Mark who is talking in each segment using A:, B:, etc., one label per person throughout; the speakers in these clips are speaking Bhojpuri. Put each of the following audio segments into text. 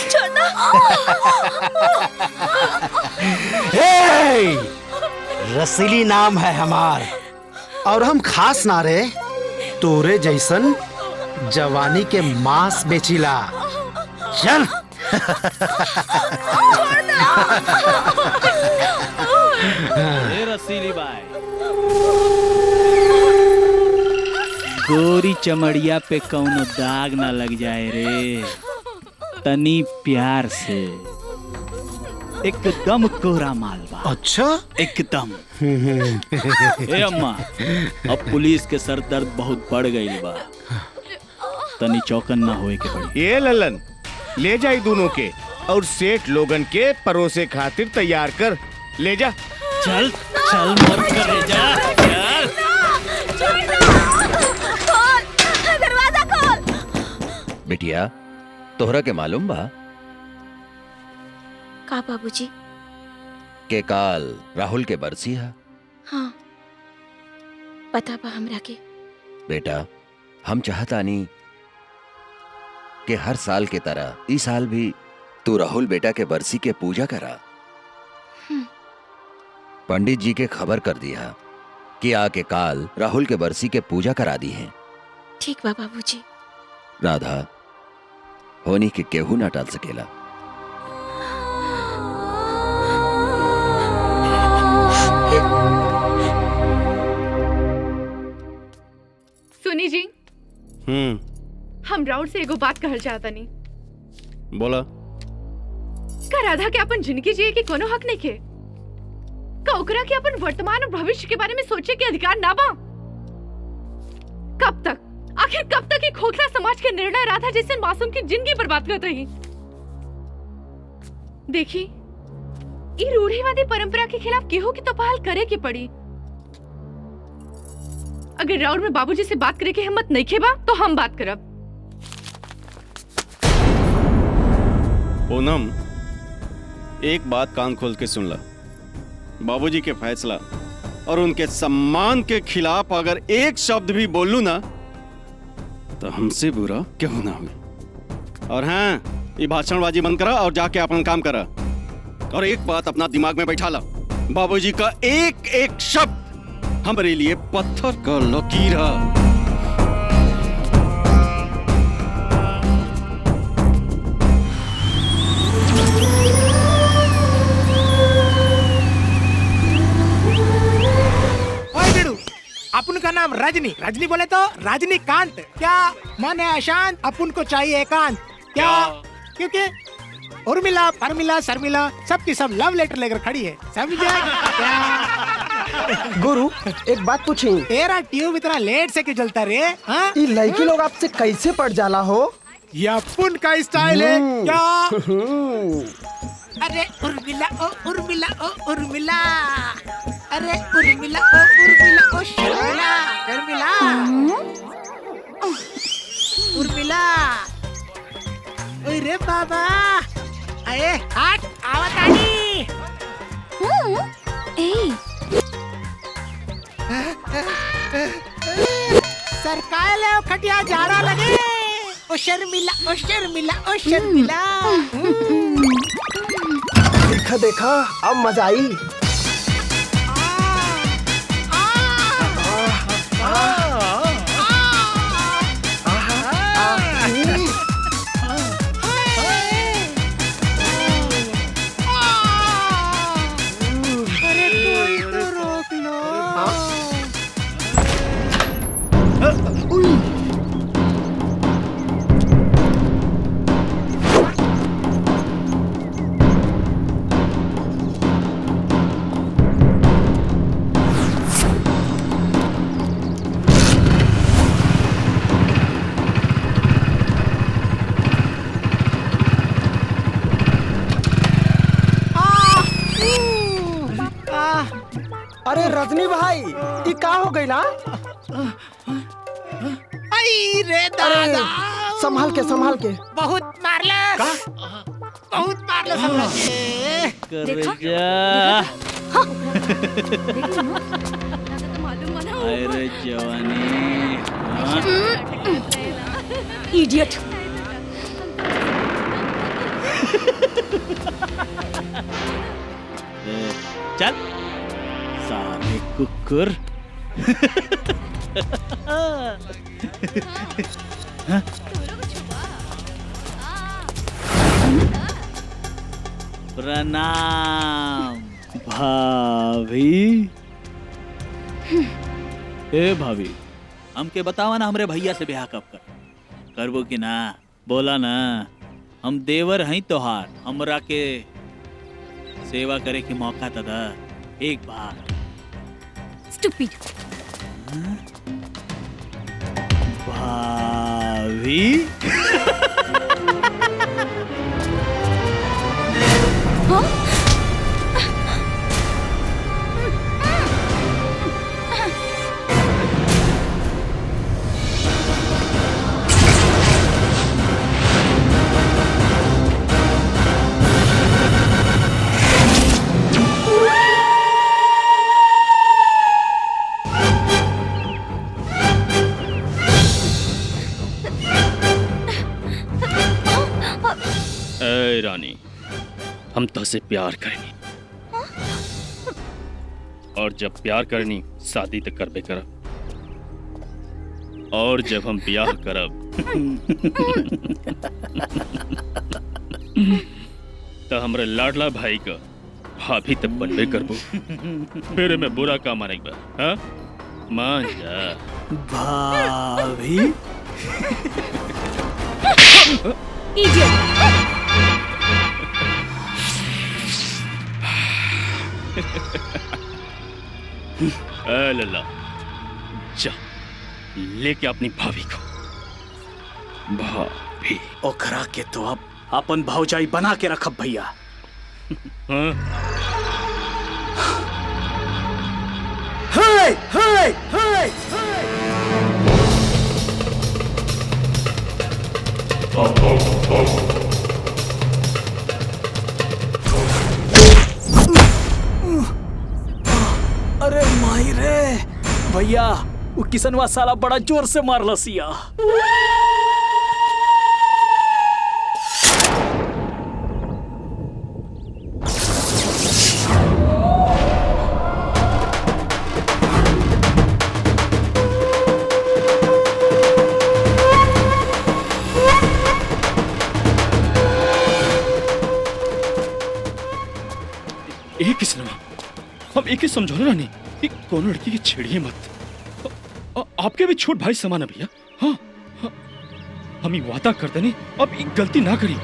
A: छोड़ना।
B: रसीली नाम है हमार और हम खास ना रे तोरे जैसन जवानी के मांस बेचिला। चल
C: रसीली बाई, गोरी चमड़िया पे कौनो दाग ना लग जाए रे, तनी प्यार से एकदम कोरा मालवा।
B: अच्छा
C: एकदम। ए अम्मा, अब पुलिस के सर दर्द बहुत बढ़ गई बा, तनी चौकन ना होए के पड़ी।
D: ये ललन ले जाई दोनों के और सेठ लोगन के परोसे खातिर तैयार कर ले जा।
C: चल चल मत करे जा, चल।
A: खोल दरवाजा खोल।
E: बिटिया तोहरा के मालूम बा
A: का बाबूजी?
E: के काल राहुल के बरसी है।
A: हाँ पता बा हमरा के।
E: बेटा हम चाहतानी कि हर साल के तरह इस साल भी तू राहुल बेटा के बरसी के पूजा करा। पंडित जी के खबर कर दिया कि आके काल राहुल के बरसी के पूजा करा दी है।
A: ठीक बा बाबूजी।
E: राधा होनी के केहू ना टाल सकेला।
F: सुनी जी, हम राउर से एगो बात कहल चाहता नहीं।
D: बोला।
F: का राधा के अपन जिंदगी जिए के कोनो हक नहीं के? का ओकरा के अपन वर्तमान और भविष्य के बारे में सोचे के अधिकार ना बा? कब तक, आखिर कब तक ये खोखला समाज के निर्णय राधा जैसे मासूम की जिंदगी बर्बाद करते रही? देखी, ये रूढ़िवादी परंपरा के खिलाफ केहू की तो पहल करे की पड़ी। अगर राउर में बाबूजी से बात करे की हिम्मत नहीं खेबा तो हम बात करब।
D: पूनम, एक बात कान खोल के सुन ला। बाबूजी के फैसला और उनके सम्मान के खिलाफ अगर एक शब्द भी बोल लूं ना तो हमसे बुरा क्यों ना हुई। और हाँ, ये भाषणबाजी बंद करा और जाके अपना काम करा। और एक बात अपना दिमाग में बैठा ला, बाबूजी का एक एक शब्द हमारे लिए पत्थर का लकीर है।
G: अपन का नाम रजनी, रजनी बोले तो रजनीकांत। क्या मन है अशांत, अपन को चाहिए एकांत। क्या? क्योंकि उर्मिला, परमिला, शर्मिला सबकी सब लव लेटर लेकर खड़ी है, समझे क्या?
B: गुरु एक बात पूछी,
G: तेरा ट्यूब इतना लेट से क्यों जलता रे? हाँ?
B: ये लड़की लोग आपसे कैसे पड़ जाला हो?
G: ये अपन का स्टाइल है क्या? अरे उर्मिला ओ उर्मिला ओ उर्मिला, अरे उर्मिला ओ उर्मिला ओ शर्मिला, शर्मिला उर्मिला। ओए बाबा, अरे हट आवत आनी। सरकार ले खटिया जाड़ा लगे। ओ शर्मिला ओ शर्मिला ओ शर्मिला।
B: देखा देखा अब मजा आई। अरे रजनी भाई, ये का हो गई ना?
G: आई रे दादा,
B: संभाल के संभाल के।
G: बहुत मारला, बहुत मारला समझे।
C: देखा? अरे जवानी।
A: इडियट।
C: चल साले कुकुर। प्रणाम भाभी। ए भाभी, हमके बतावा ना हमरे भैया से ब्याह कब करबो कि ना? बोला ना, हम देवर हैं तोहार, हमरा के सेवा करे के मौका तो दा एक बार।
A: स्टूपिड।
C: भाभी
H: ए रानी, हम तुझसे प्यार करनी और जब प्यार करनी शादी तक करबे करब और जब हम ब्याह करब तो हमरे लाडला भाई का भाभी तक बनबे करबो। फिर में बुरा का मानेगा? हाँ, मान जा।
C: भाभी
A: इडियट।
H: ए लल्ला, जा लेके अपनी भाभी को। भाभी
C: ओखरा के तो अब अपन भौजाई बना के रखब भैया।
H: हाँ?
C: हे हे हे अरे माई रे भैया, वो किसनवा साला बड़ा जोर से मारला सिया।
H: एक किसनवा, हम एक ही समझौले रानी कि कोनो लड़की की छेड़िए मत। आपके भी छोट भाई समान है भैया। हाँ, हाँ, हम ये वादा करते नहीं, अब एक गलती ना करी।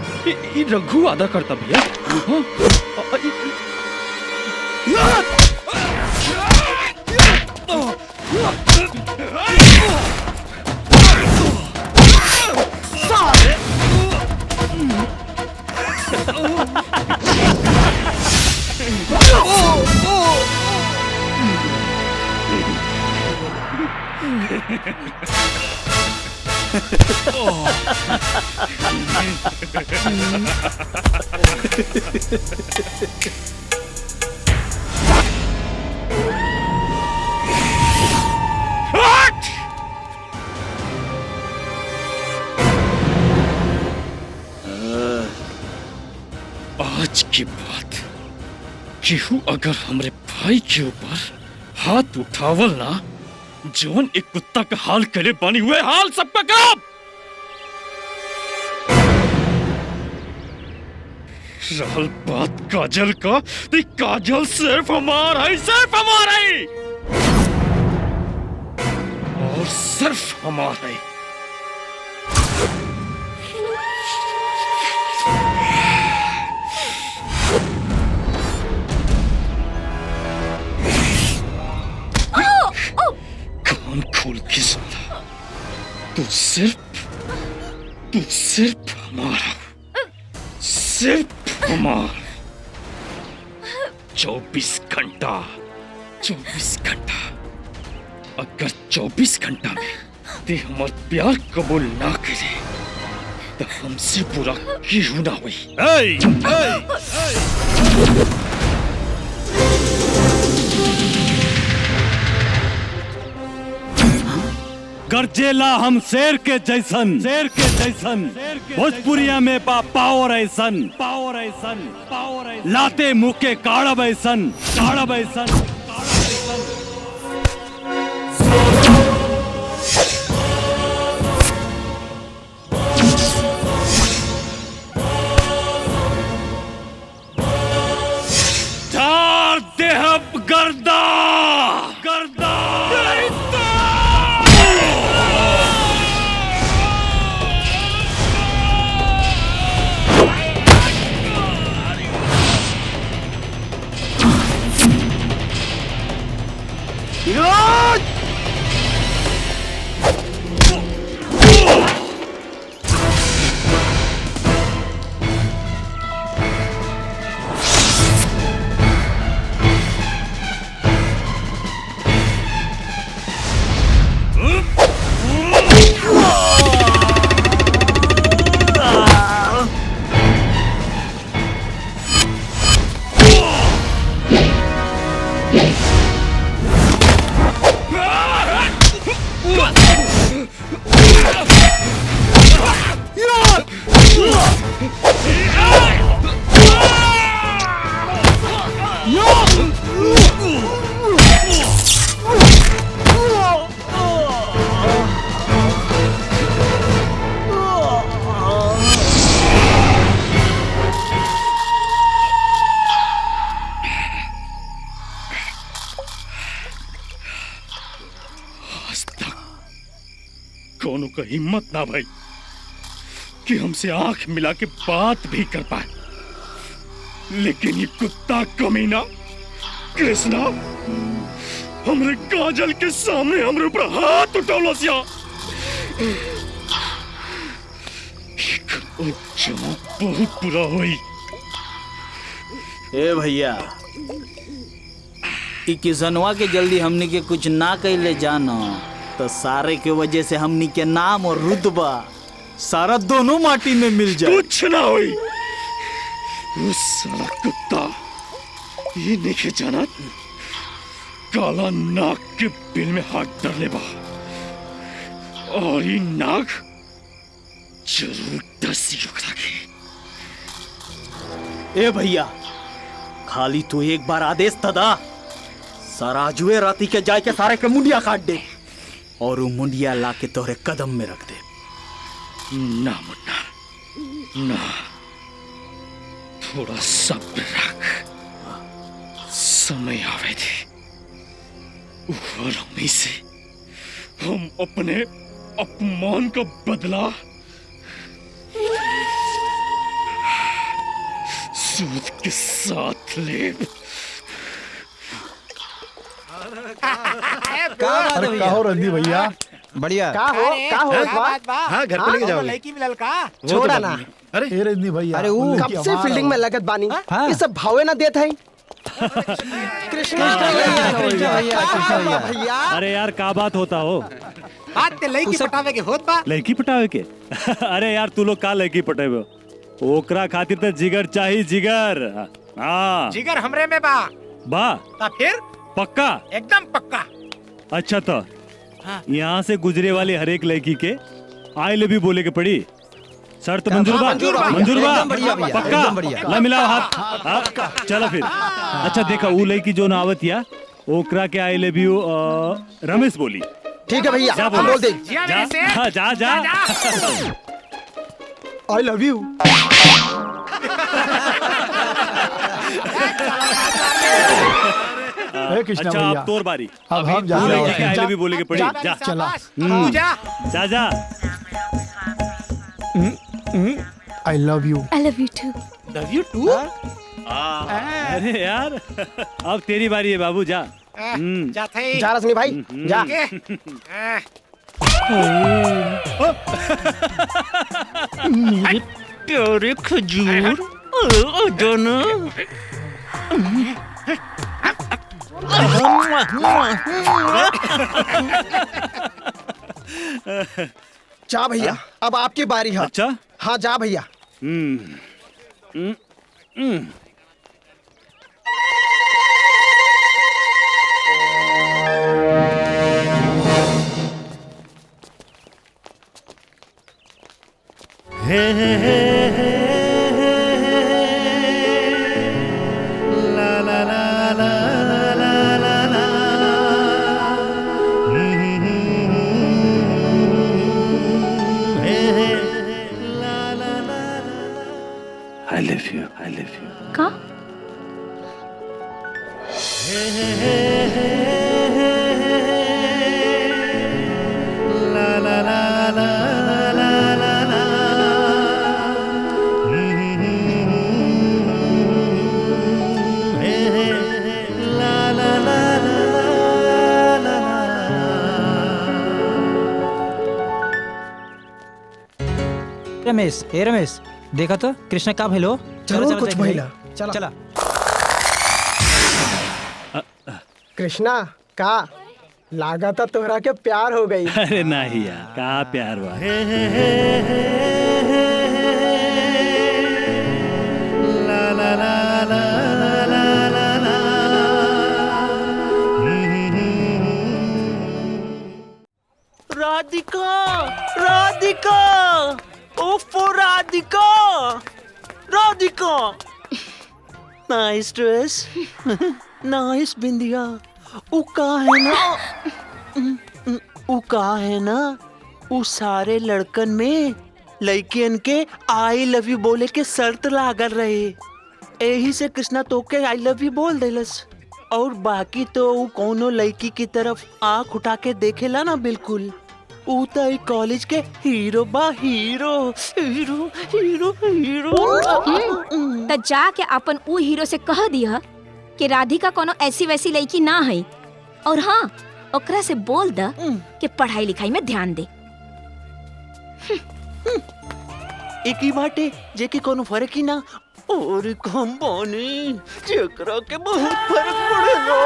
H: ये रघु वादा करता भैया। हाँ, आज की बात केहू अगर हमरे भाई के ऊपर हाथ उठावल ना, जौन एक कुत्ता का हाल करे बनी हुए हाल सबका काम। रहल बात काजल का, तो काजल सिर्फ हमारा है, सिर्फ हमारा है और सिर्फ हमारा है। कान खोल के सुन, तू सिर्फ हमारा, सिर्फ हमारा। 24 घंटा अगर 24 घंटा में ते हमार प्यार कबूल ना करे तो हमसे बुरा क्यों ना हुई।
C: गरजेला हम शेर के जैसन भोजपुरिया में पावर ऐसन लाते मुंह के काड़ब ऐसन झाड़ देहब गर्दा
H: कोनो का हिम्मत ना भाई कि हमसे आंख मिला के बात भी कर पाए, लेकिन ये कुत्ता कमीना कृष्णा हमरे काजल के सामने हमरे ऊपर हाथ उठौलसिया। बहुत बुरा हुई।
C: ए भैया ई किसनवा के जल्दी हमनी के कुछ ना कैले जानो तो सारे के वजह से हमनी के नाम और रुतबा सारा दोनों माटी में मिल जाए।
H: कुछ ना हुई। उस साला कुत्ता ये नहीं जाना काला नाग के बिल में हाथ डाल ले बा और ये नाग जरूर दसी उखड़ा के।
C: ए भैया खाली तू एक बार आदेश तदा सारा जुए राती के जाए के सारे के मुंडिया काट दे और वो मुंडिया ला के तोहरे कदम में रख दे।
H: ना मुन्ना ना, थोड़ा सब्र रख, समय आवे थे और हमें से हम अपने अपमान का बदला सूद के साथ ले।
B: कहो रणदीप भैया
I: बढ़िया
B: का हो
G: हाँ
B: घर पे लेके जाओ।
G: लड़की मिलल का
I: छोड़ा ना।
B: अरे हे रणदीप भैया
I: अरे वो कब से फील्डिंग में लगत बानी, ये सब भावे ना देत है। कृष्ण भैया
C: अरे यार का बात होता हो?
G: बात ते लड़की पटावे के होत बा।
C: लड़की पटावे के अरे यार तू लोग का लड़की पटावे ओकरा खातिर तो जिगर चाहिए जिगर। हाँ
G: जिगर हमरे में बा।
C: बा
G: फिर
C: पक्का
G: एकदम पक्का।
C: अच्छा तो यहाँ से गुजरे वाली हर एक लड़की के आई लव यू बोले के पड़ी। शर्त मंजूर बा? मंजूर बा पक्का ला मिलाओ हाथ। चलो फिर अच्छा देखा वो लड़की जो ना आवत या ओकरा के आई लव यू रमेश बोली।
I: ठीक है भैया
C: जा
I: हम बोल दे।
C: जा जा
B: आई लव यू। कृष्णा
C: अच्छा
B: भैया
C: अब तोर बारी।
B: अब हम जा
C: तू
B: रहे
C: लड़की के
B: हैं।
C: आई लव यू बोले के पड़ी। जा
B: चला
C: जा जा
B: I love you.
A: I love you too.
G: Love you too.
C: अरे यार अब तेरी बारी है बाबू जा।
G: जा थे
I: जा रश्मि भाई जा।
C: प्यारे खजूर जाना
I: जा भैया अब आपकी बारी है।
C: अच्छा
I: हाँ जा भैया।
J: रमेश, हे रमेश, देखा तो कृष्णा का भेलो?
I: जरूर कुछ भइला। चला
J: चला।
I: कृष्णा का लागता तोहरा के प्यार हो गई।
C: अरे नहीं यार, का प्यार हुआ।
K: राधिका, राधिका, ओफो Radhika, Radhika. Nice dress, nice बिंदिया। उ का है ना, उ सारे लड़कन में लड़कियन के आई लव यू बोले के शर्त लागल रहे, यही से कृष्णा तो के आई लव यू बोल देलस। और बाकी तो उ कोनो लड़की की तरफ आँख उठा के देखेला ना, बिल्कुल उ तो कॉलेज के हीरो बा, हीरो हीरो हीरो हीरो।
A: त जाके अपन उ हीरो से कह दिया कि राधिका कोनो ऐसी वैसी लड़की ना है, और हाँ ओकरा से बोल द कि पढ़ाई लिखाई में ध्यान दे।
K: एक ही बाटे जेके कोनो फर्क ही ना, और हम बानी जेकरा के बहुत फर्क पड़ेगा।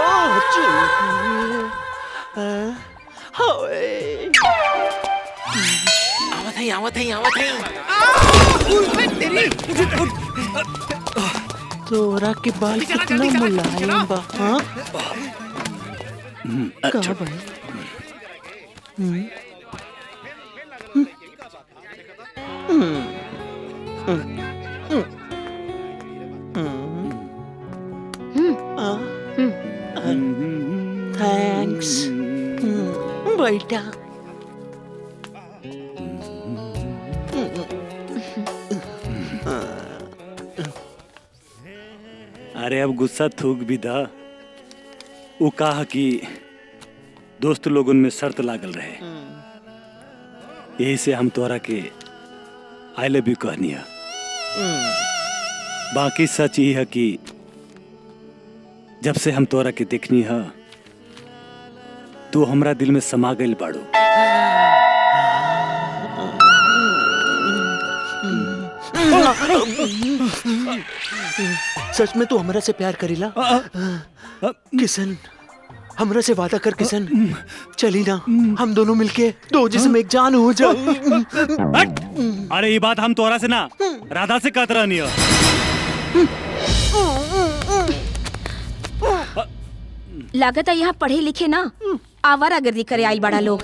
K: आवत है। तोरा के बाल कितना मुलायम बा, हाँ? का भाई? थैंक्स बेटा।
C: अरे अब गुस्सा थूक भी दा। वो कहा कि दोस्त लोगन में शर्त लागल रहे, यही से हम तोरा के आई लव यू कहनी है। बाकी सच ये है कि जब से हम तोरा के देखनी है, तू हमरा दिल में समा गइल बाड़ू।
K: सच में तू हमरा से प्यार करीला? किशन, हमरा से वादा कर किशन, चली ना हम दोनों मिलके दो जिस्म एक जान हो जाए।
C: अरे ये बात हम तोरा से ना, राधा से कहत रहनी है।
A: लागत है यहाँ पढ़े लिखे ना आवारागर्दी करे आई बड़ा लोग।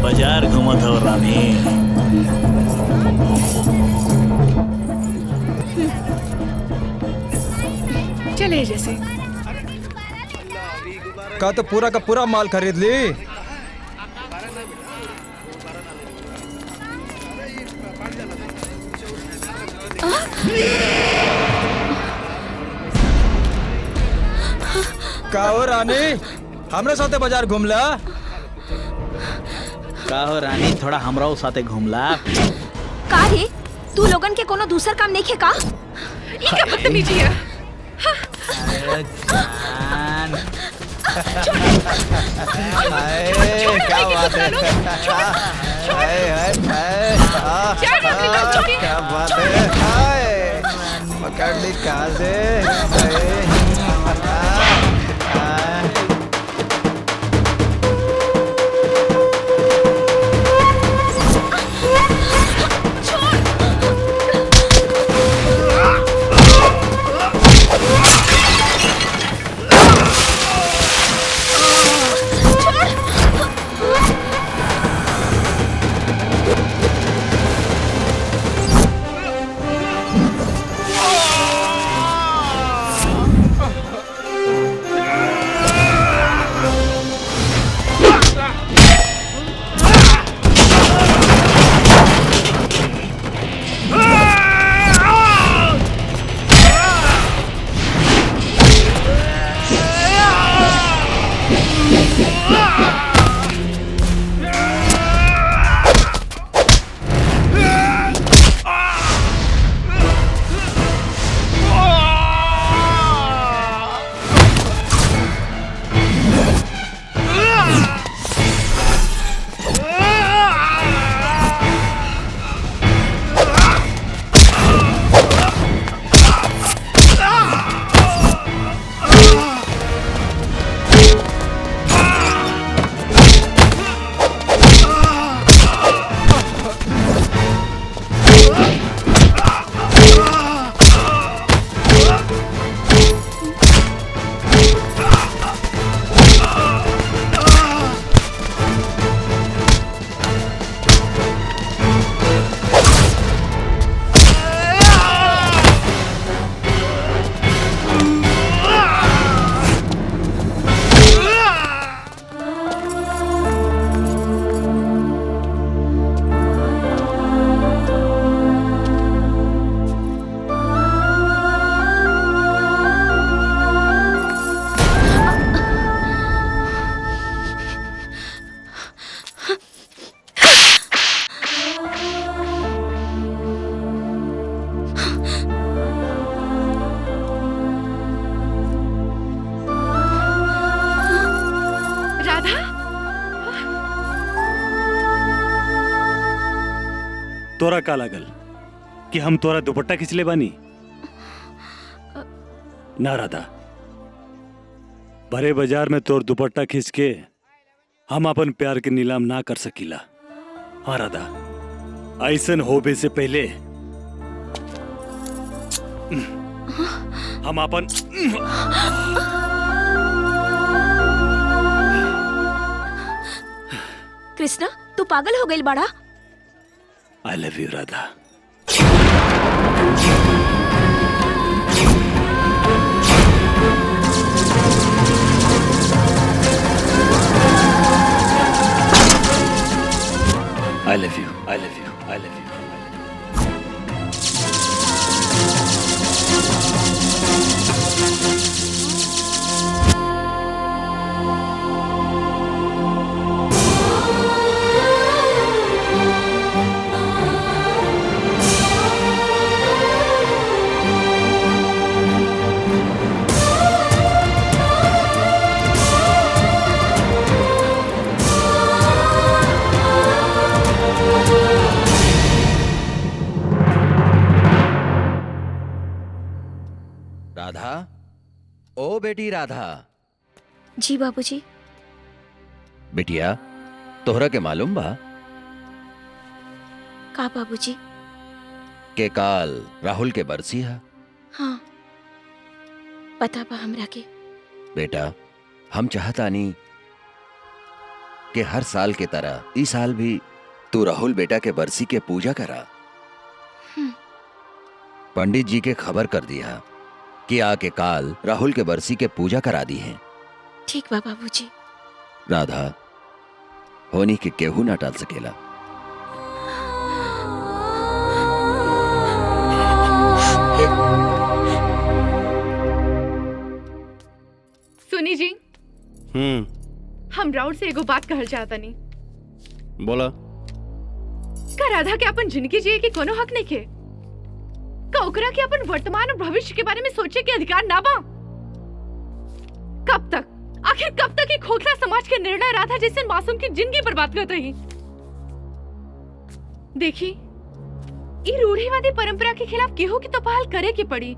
C: बाजार घूमत हो रानी।
F: चले जैसे
J: का तो पूरा का पूरा माल खरीद ली। का हो रानी, हमरे साथे बाजार घूमला?
C: का हो रानी, थोड़ा हमरा साथे घूमला।
A: का रे, तू लोगन के कोनो दूसर काम नहीं खे का?
F: ये क्या बदतमीजी है?
J: क्या बात है? क्या बात है? पकड़ ली कहाँ से?
L: तोरा का लागल कि हम तोरा दुपट्टा खिंचले बानी? ना राधा, बड़े बाजार में तोर दुपट्टा खींच के हम अपन प्यार के नीलाम ना कर सकीला। हाँ राधा, ऐसन होबे से पहले हम अपन
A: कृष्णा, तू पागल हो गई बड़ा?
L: I love you Radha. I love you. I love you. I love you.
E: Radha, ओ बेटी राधा।
A: जी बाबूजी।
E: बिटिया, तोहरा के मालूम बा
A: का बाबूजी?
E: के काल राहुल के बरसी है।
A: हाँ, पता बा हमरा के।
E: बेटा, हम चाहतानी कि हर साल के तरह इस साल भी तू राहुल बेटा के बरसी के पूजा करा। पंडित जी के खबर कर दिया कि आके काल राहुल के बरसी के पूजा करा दी है।
A: ठीक बा बाबूजी।
E: राधा, होनी के केहू ना टाल सकेला।
F: सुनी जी, हम राउर से एगो बात कहल चाहता नहीं।
D: बोला।
F: का राधा के अपन जिंदगी जिए के कोनो हक नहीं के? का ओकरा के अपन वर्तमान और भविष्य के बारे में सोचे के अधिकार ना बा? कब तक, आखिर कब तक ये खोखला समाज के निर्णय राधा जैसे मासूम की जिंदगी बर्बाद करते रही? देखी, ये रूढ़िवादी परंपरा के खिलाफ केहू की तो पहल करे की पड़ी।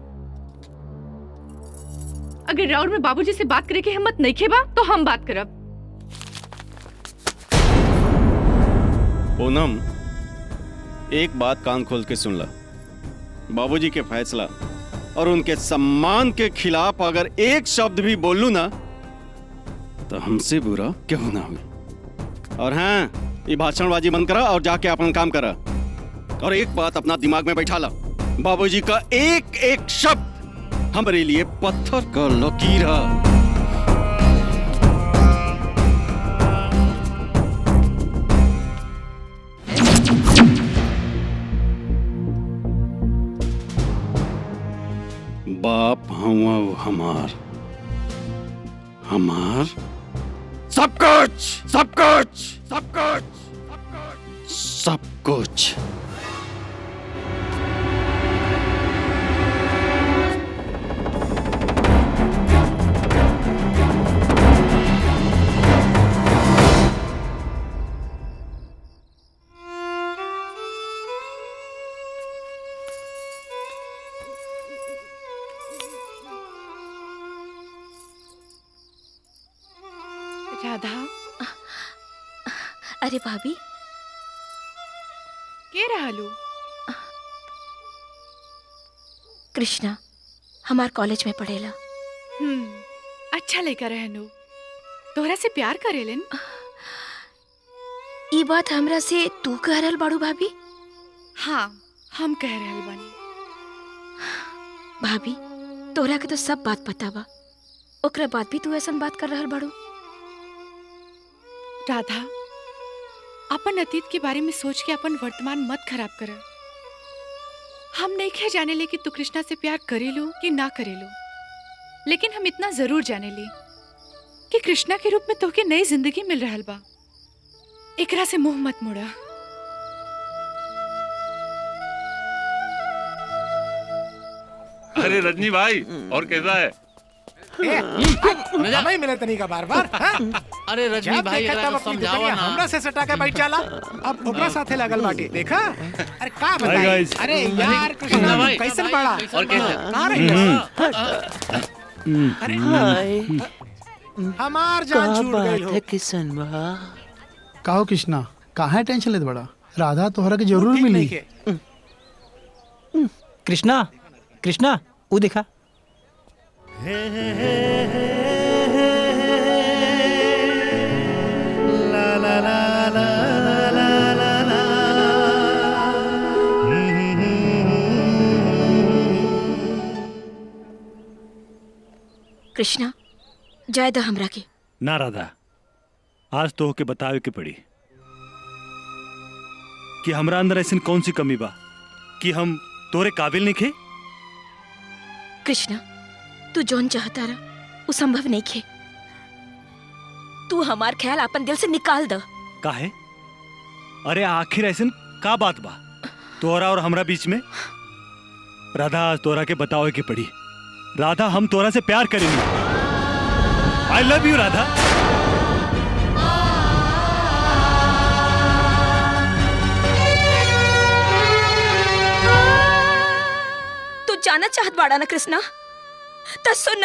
F: अगर राउर में बाबूजी से बात करे की हिम्मत नहीं खेबा तो हम बात करब।
D: पूनम, एक बात कान खोल के सुन ला। बाबूजी के फैसला और उनके सम्मान के खिलाफ अगर एक शब्द भी बोल लू ना तो हमसे बुरा क्यों ना हुई। और हाँ, ये भाषणबाजी बंद करा और जाके अपना काम करा। और एक बात अपना दिमाग में बैठा ला, बाबूजी का एक एक शब्द हमारे लिए पत्थर का लकीर है। बाप हुआ वो हमार सब कुछ सब कुछ सब कुछ सब कुछ।
F: राधा,
A: अरे भाभी,
F: के रहलू?
A: कृष्णा हमार कॉलेज में पढ़ेला।
F: अच्छा लेकर रहनू। तोहरा से प्यार करेलन?
A: ई बात हमरा से तू कह रहल बाड़ू भाभी?
F: हाँ, हम कह रहल बानी।
A: भाभी, तोहरा के तो सब बात पता बा, ओकरा बाद भी तू ऐसा बात कर रहल बाड़ू?
F: राधा, अपन अतीत के बारे में सोच के अपन वर्तमान मत खराब कर। हम नहीं खे जाने ले कि तू कृष्णा से प्यार करेलू कि ना करेलू, लेकिन हम इतना जरूर जाने ली कि कृष्णा के रूप में तोके नई जिंदगी मिल रहल बा। एकरा से मुंह मत मोड़ा।
M: अरे रजनी भाई, और कैसा है?
G: हमें मिले तनी का बार बार।
M: अरे रजनी
G: जब
M: भाई
G: देखा
M: एकरा
G: तब
M: के
G: अपनी
M: समझावा
G: दुपहिया
M: ना।
G: हमरा से सटा के बैठ जाला। अब ओकरा साथे लगल बाटे देखा। अरे का
L: Hi,
G: बताई।
L: guys.
G: अरे यार कृष्णा
M: भाई,
G: कैसन बड़ा
M: और कैसे?
G: कहाँ रही हमार जान छूट गई हो।
K: किशन बा
N: काहो कृष्णा काहे टेंशन लेत बड़ा? राधा तोहरा के जरूर
G: ठीक
N: मिली।
G: नहीं के।
J: कृष्णा कृष्णा वो देखा
A: कृष्णा जाय द हमरा के।
L: ना राधा, आज तो होके बतावे के पड़ी कि हमरा अंदर ऐसी कौन सी कमी बा कि हम तोरे काबिल नहीं खे।
A: कृष्णा तू जौन चाहता रहा वो संभव नहीं खे। तू हमार ख्याल अपन दिल से निकाल द।
L: काहे? अरे आखिर ऐसन का बात बा तोरा और हमरा बीच में? राधा आज तोरा के बतावे के पड़ी। राधा हम तोरा से प्यार करेंगे। आई लव यू राधा।
A: तू जाना चाहत बाड़ा ना कृष्णा? तो सुन,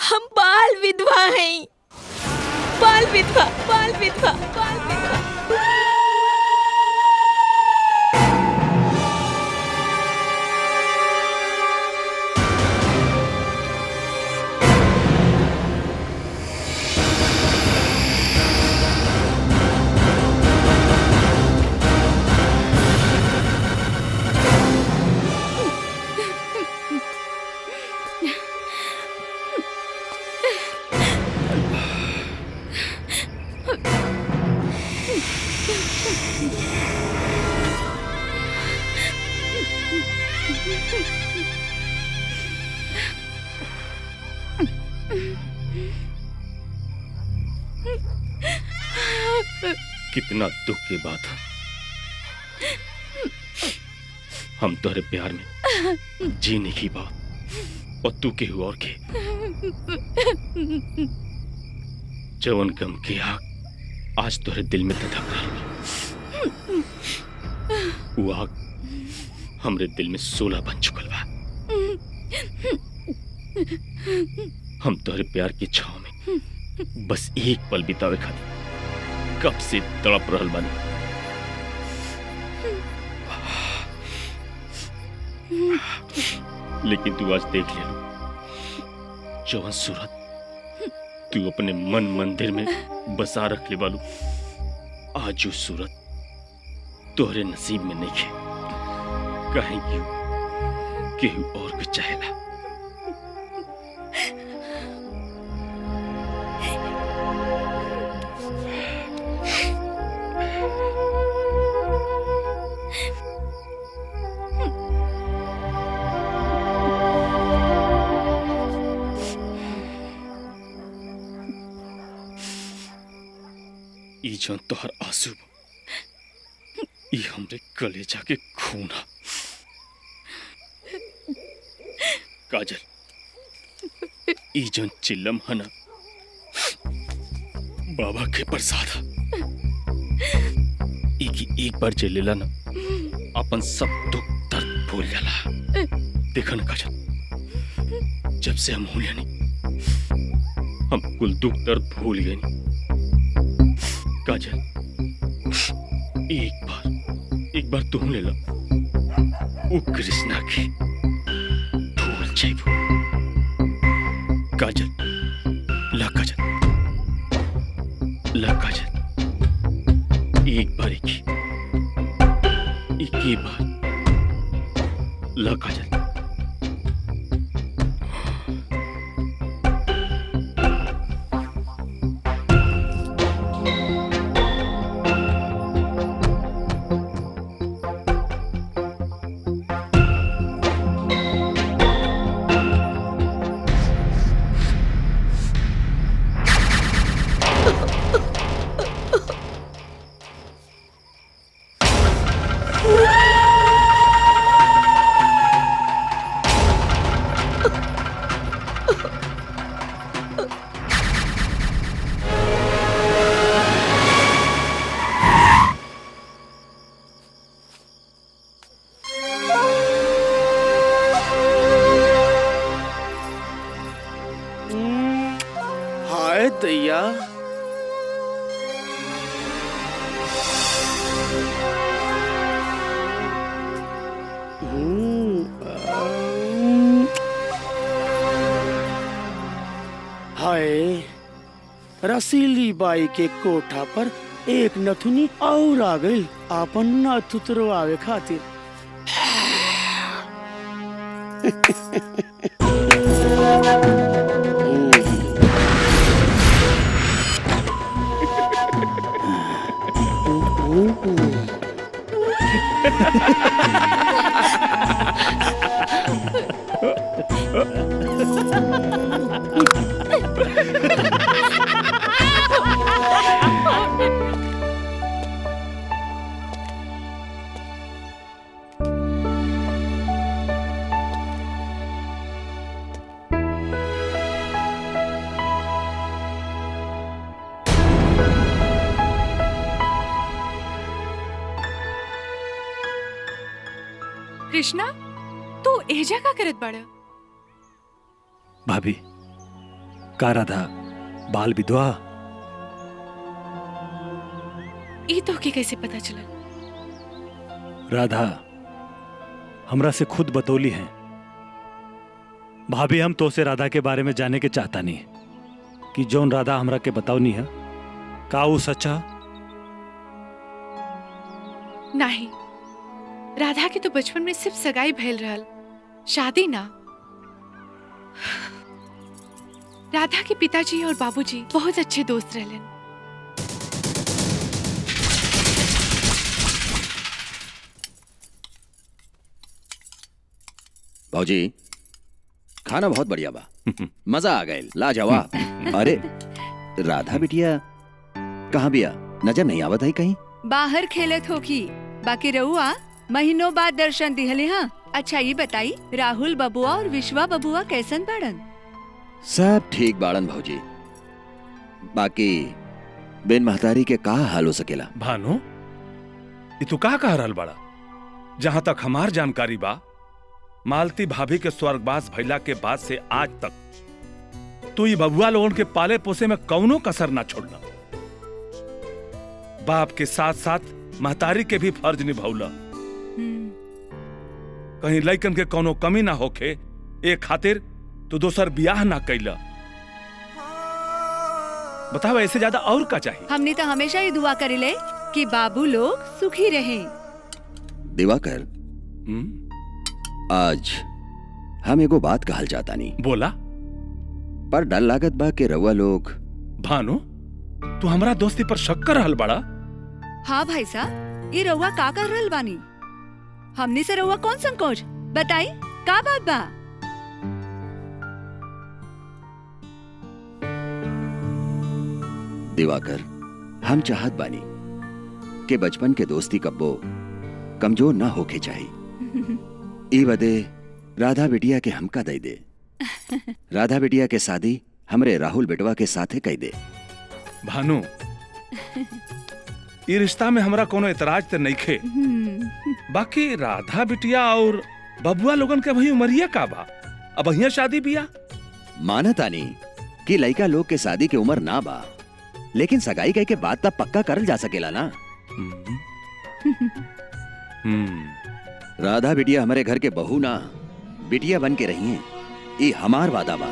A: हम बाल विधवा हैं। बाल विधवा, बाल विधवा, बाल विधवा।
H: कितना दुख की बात है। हम तोहरे प्यार में जीने की बात और तू के और के जवन गम की आग आज तोहरे दिल में धधक रही। वो आग हमरे दिल में सोला बन चुकल बा। हम तोहरे प्यार की छाव में बस एक पल बितावे खातिर कब से तड़प रहल बानी। लेकिन तू आज देख ले जवन सूरत तू अपने मन मंदिर में बसा रख ले बालू, आज जो सूरत तोहरे नसीब में नहीं है। कहीं केहू और भी चाहेला। ई जौन तोहर आंसू ई हमरे कलेजा के खून हा। काजल ई जौन चिल्लम है ना बाबा के प्रसाद हा। ई की एक बार जे लेला ना अपन सब दुख दर्द भूल जाला। देखा ना काजल, जब से हम हुए नहीं हम कुल दुख दर्द भूल गए नहीं। काजल एक बार तुम ले लो वो कृष्णा की भूल जाइबो। काजल ला, काजल ला, काजल एक बार एक ही बार ला काजल।
K: रसीली बाई के कोठा पर एक नथुनी और आ गई आपन नथ उतरवावे खातिर।
F: कृष्णा तू एजा का करत बड़ा?
L: भाभी का राधा बाल विधवा?
F: ई तो के कैसे पता चला?
L: राधा हमरा से खुद बतौली है। भाभी हम तो से राधा के बारे में जाने के चाहता नहीं कि जौन राधा हमरा के बतावनी है का वो सच्चा?
F: नहीं, राधा के तो बचपन में सिर्फ सगाई भइल रहल, शादी ना। राधा के पिताजी और बाबूजी बहुत अच्छे दोस्त रहलन।
E: भाजी खाना बहुत बढ़िया बा, मजा आ गए, लाजवाब। अरे राधा बिटिया कहाँ बिया? नजर नहीं आवत है कहीं?
M: बाहर खेलत होगी, बाकी रहुआ महीनों बाद दर्शन दिहले। हाँ अच्छा ये बताई राहुल बबुआ और विश्वा बबुआ कैसन बाड़न?
E: सब ठीक बाड़न भौजी, बाकी बिन महतारी के का हाल हो सकेला?
O: भानु ये तू का कह रहल बड़ा? जहां तक हमार जानकारी बा, मालती भाभी के स्वर्गवास भइला के बाद से आज तक तू ये बबुआ लोगन के पाले पोसे में कौनो कसर ना छोड़ला। बाप के साथ साथ महतारी के भी फर्ज निभौला। कहीं लइकन के कोनो कमी ना होखे ए खातिर तू दोसर बियाह ना कैला। बताओ ऐसे ज्यादा और का चाहिए?
M: हमने तो हमेशा ही दुआ करेले कि बाबू लोग सुखी रहें।
E: दिवाकर आज हम एगो बात कहल जाता नहीं।
O: बोला।
E: पर डर लागत बा के रउआ लोग।
O: भानु तू हमरा दोस्ती पर शक कर रहल बड़ा?
M: हाँ भाई साहब, ये रउआ का कर रहल बानी? हमने से रउआ कौन संकोच? बताई का बात बा?
E: दिवाकर हम चाहत बानी के बचपन के दोस्ती कब्बो कमजोर ना होके चाहिए। ई बदे राधा बिटिया के हमका दे दे। राधा बिटिया के शादी हमरे राहुल बेटवा के साथे कई दे।
O: भानु ये रिश्ता में हमरा कोनो एतराज ते नइखे, बाकी राधा बिटिया और बबुआ लोगन के भई उमरिया का बा? अब अहिया शादी बिया।
E: मानतानी कि लइका लोग के शादी के उम्र ना बा, लेकिन सगाई कई के बाद तब पक्का करल जा सकेला ना। राधा बिटिया हमारे घर के बहू ना बिटिया बन के रही हैं, ये हमार वादा बा।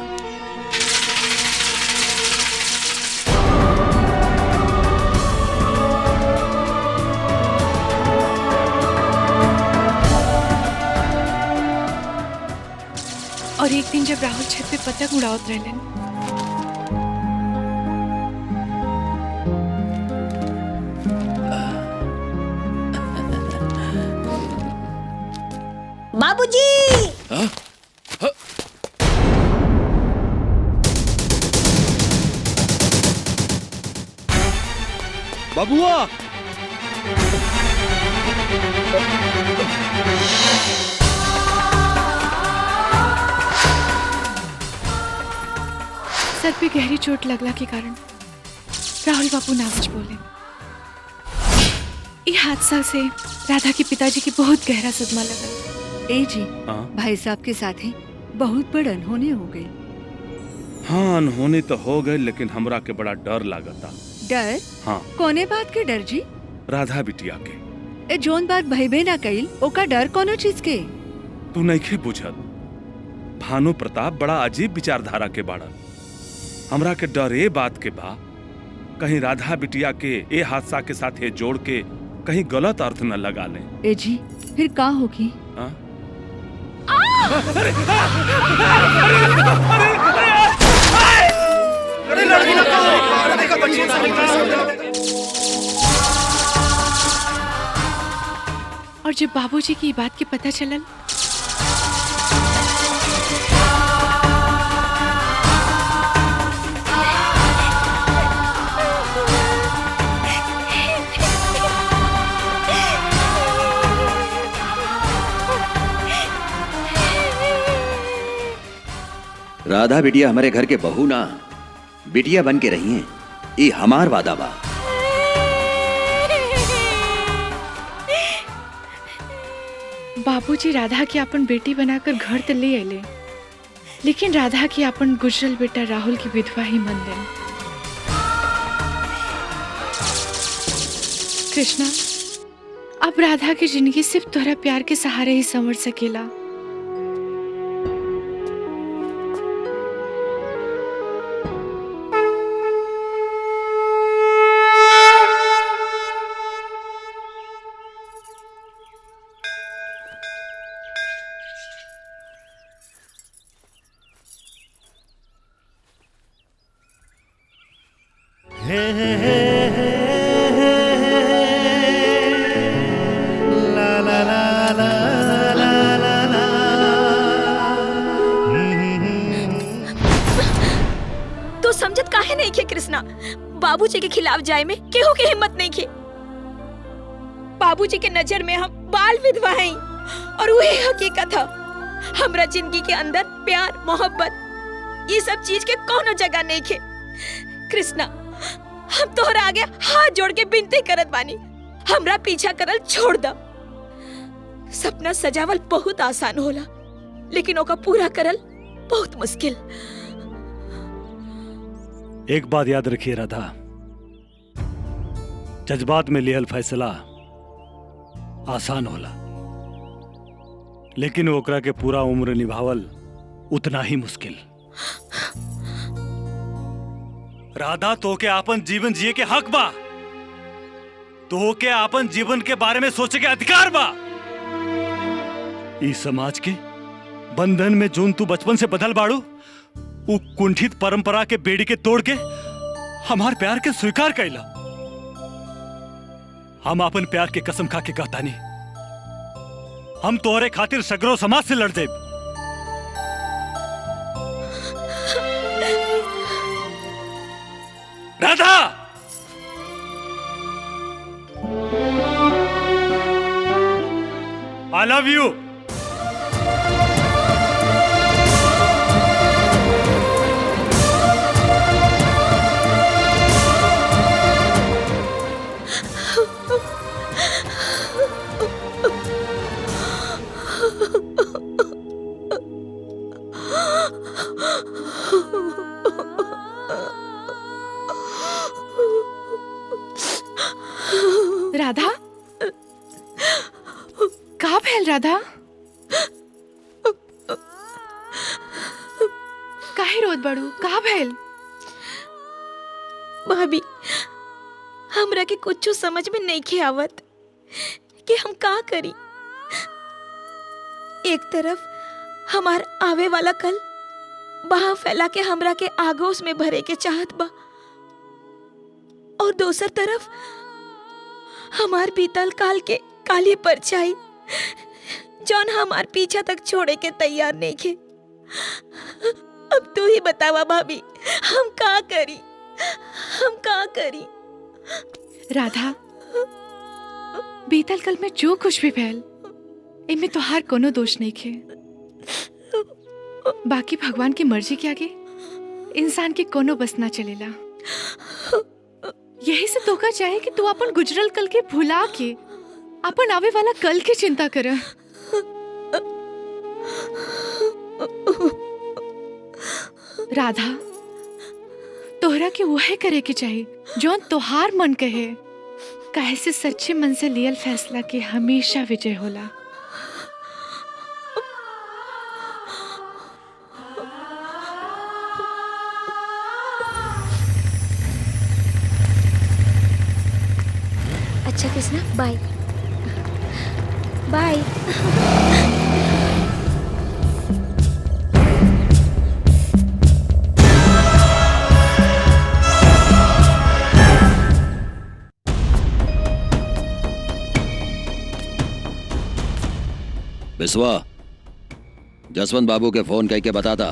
F: और एक दिन जब राहुल छत पे पतंग उड़ावत रहलन,
A: बाबूजी!
D: बबुआ!
F: सर पे गहरी चोट लगला के कारण राहुल बापू ना कुछ बोले। ये हादसा से राधा के पिताजी की बहुत गहरा सदमा लगा।
M: ए जी, भाई साहब के साथ ही बहुत बड़ अनहोनी हो गई।
O: हाँ अनहोनी तो हो गई, लेकिन हमरा के बड़ा डर लागता।
M: डर?
O: हाँ।
M: कोने बात के डर जी?
O: राधा बिटिया के।
M: ए जोन बात भइबे ना कइल, ओका डर कोनो चीज के?
O: तू नइखे बुझत। भानु प्रताप बड़ा अजीब विचारधारा के बाड़ा। हमरा के डर ए बात के बा कहीं राधा बिटिया के ए हादसा के साथ ये जोड़ के कहीं गलत अर्थ न लगा लें।
M: ए जी फिर का होगी?
O: हाँ?
F: और जब बाबूजी की बात के पता चलल
E: राधा बिटिया हमारे घर के बहू ना बिटिया बन के रही हैं, ये हमार वादा बा।
F: बाबूजी राधा के अपन बेटी बनाकर घर तो ले आए, लेकिन राधा की अपन गुजरल बेटा राहुल की विधवा ही मन देन। कृष्णा, अब राधा की जिंदगी सिर्फ तोहरा प्यार के सहारे ही संवर सकेला।
A: तू समझत काहे नहीं खे कृष्णा? बाबूजी के खिलाफ जाए में केहू के हिम्मत नहीं खे। बाबूजी के नजर में हम बाल विधवा हैं और वही हकीकत है। हमरा जिंदगी के अंदर प्यार मोहब्बत ये सब चीज के कोनो जगह नहीं खे। कृष्णा, हम तोहरा आगे हाथ जोड़ के विनती करत बानी, हमरा पीछा करल छोड़ द। सपना सजावल बहुत आसान होला, लेकिन ओका पूरा करल बहुत मुश्किल।
L: एक बात याद रखिए राधा, जज्बात में लिहल फैसला आसान होला, लेकिन ओकरा के पूरा उम्र निभावल उतना ही मुश्किल। राधा, तो के आपन जीवन जिए के हक बा, तो के आपन जीवन के बारे में सोचे के अधिकार बा। इस समाज के बंधन में जोन तू बचपन से बदल बाड़ू, उ कुंठित परंपरा के बेड़ी के तोड़ के हमार प्यार के स्वीकार कैला। हम अपन प्यार के कसम खा के कहतानी, हम तोहरे खातिर सगरो समाज से लड़ जाए। राधा, आई लव यू।
F: राधा, का भेल राधा? काहे रोत बड़ू? का भेल?
A: भाभी, हमरा के कुछ समझ में नहीं खे आवत कि हम का करी। एक तरफ हमार आवे वाला कल बाह फैला के हमरा के आगोश में भरे के चाहत बा, और दूसर तरफ हमार बीतल काल के काली परछाई जौन हमार पीछा तक छोड़े के तैयार नहीं खे। अब तू ही बतावा भाभी, हम का करी, हम का करी?
F: राधा, बीतल कल में जो कुछ भी भेल, इनमें तोहार कोनो दोष नहीं खे। बाकी भगवान की मर्जी के आगे इंसान के कोनो बस ना चलेला। यही से तोका चाहे कि तू अपन गुजरल कल के भुला के अपन आवे वाला कल की चिंता कर। राधा, तोहरा के वह करे के चाहिए जौन तोहार मन कहे, काहे से सच्चे मन से लियल फैसला के हमेशा विजय होला।
A: Krishna, bye bye.
E: बिस्वा, जसवंत बाबू के फोन कह के बताता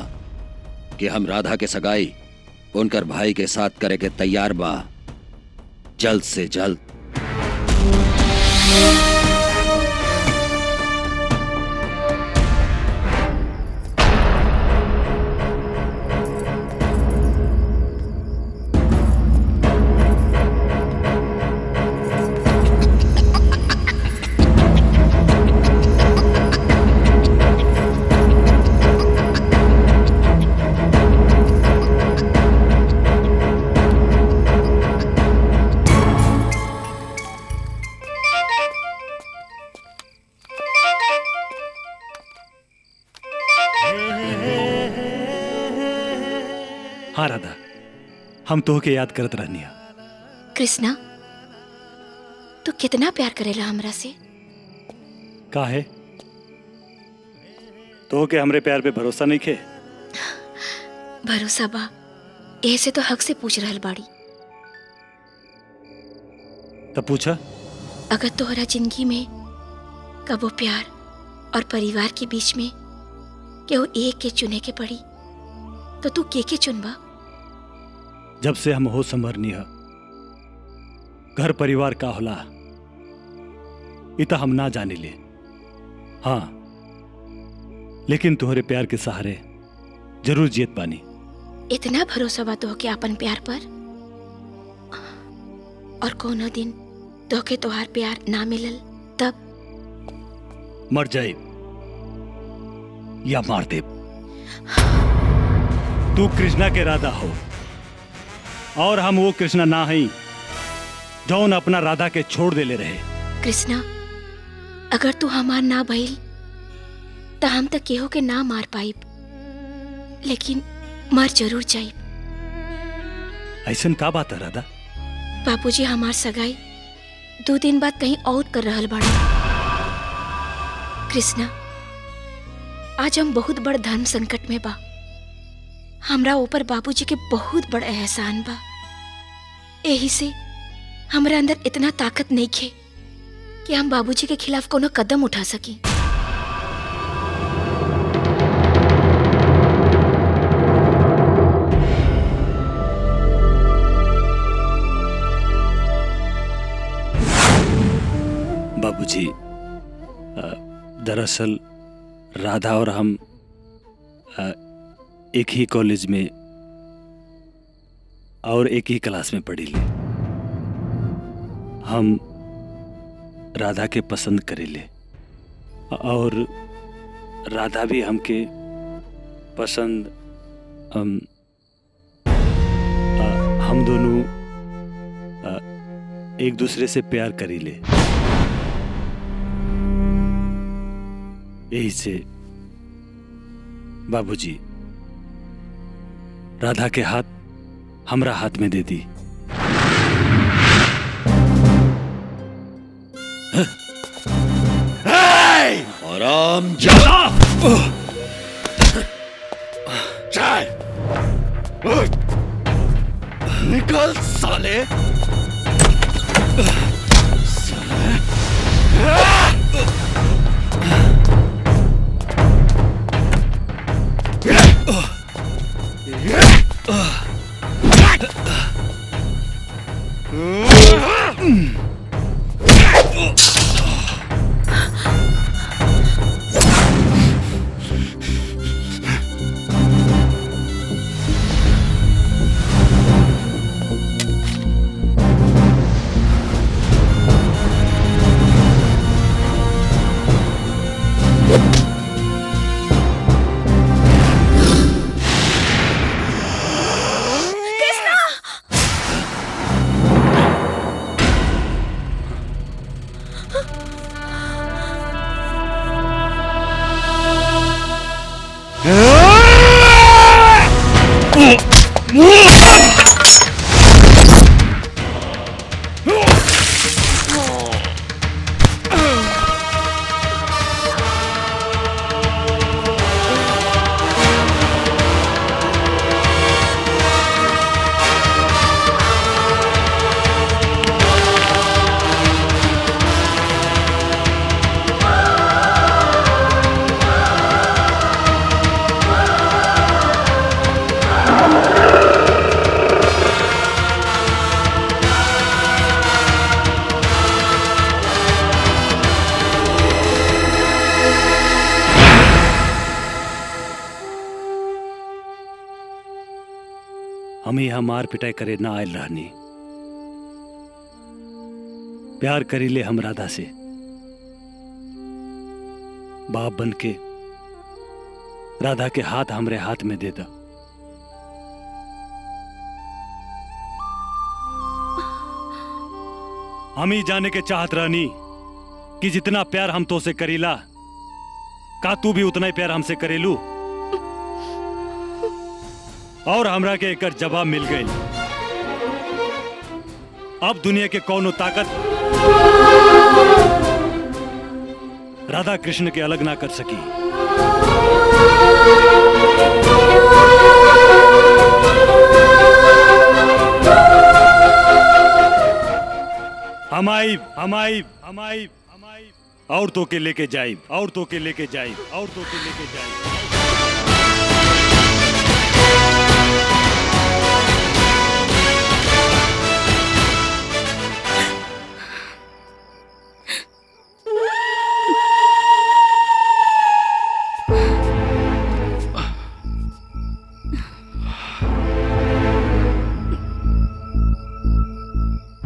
E: कि हम राधा के सगाई उनकर भाई के साथ करे के तैयार बा, जल्द से जल्द।
L: हाँ राधा, हम तो के याद करत रहनिया।
A: कृष्णा, तू कितना प्यार करेला हमरा से?
L: का है तो के हमरे प्यार पे भरोसा नहीं खे?
A: भरोसा बा, ऐसे तो हक से पूछ रहल बाड़ी।
L: तब पूछा।
A: अगर तोहरा जिंदगी में कबो प्यार और परिवार के बीच में केहू एक के चुने के पड़ी तो तू के चुनबा?
L: जब से हम हो संभरनी है, घर परिवार का होला इता हम ना जाने ले। हाँ, लेकिन तुम्हारे प्यार के सहारे जरूर जीत पानी।
A: इतना भरोसा बा तोहके अपन प्यार पर? और कोनो दिन तोहके तोहार प्यार ना मिलल तब?
L: मर जाए या मार दे। तू कृष्णा के राधा हो और हम वो कृष्णा ना हई जौन अपना राधा के छोड़ दे ले रहे।
A: कृष्णा, अगर तू हमार ना भइल तो हम तक केहू के ना मार पाइब, लेकिन मर जरूर जाइब।
L: ऐसन का बात है राधा?
A: बापूजी हमार सगाई 2 दिन बाद कहीं और कर रहल बाड़े। कृष्णा, आज हम बहुत बड़ धर्म संकट में बा। हमरा ऊपर बाबूजी के बहुत बड़ एहसान बा। यही से हमरा अंदर इतना ताकत नहीं खे कि हम बाबूजी के खिलाफ कोनो कदम उठा सकी।
L: बाबूजी, दरअसल राधा और हम एक ही कॉलेज में और एक ही क्लास में पढ़ी ले। हम राधा के पसंद करेले और राधा भी हमके पसंद। हम दोनों एक दूसरे से प्यार करीले। यही से बाबूजी राधा के हाथ हमरा हाथ में दे दी।
E: आराम जा।
D: निकल साले।
L: हम यहाँ मार पिटाई करे ना आयल रहनी। प्यार करीले हम राधा से। बाप बन के राधा के हाथ हमरे हाथ में दे दा। हम ही जाने के चाहत रहनी कि जितना प्यार हम तो से करीला, का तू भी उतना ही प्यार हमसे करेलू। और हमरा के एक जवाब मिल गई। अब दुनिया के कौनो ताकत राधा कृष्ण के अलग ना कर सकी। हमाई और तो के लेके जाइब, और तो के लेके जाइब, और तो के लेके जाइब।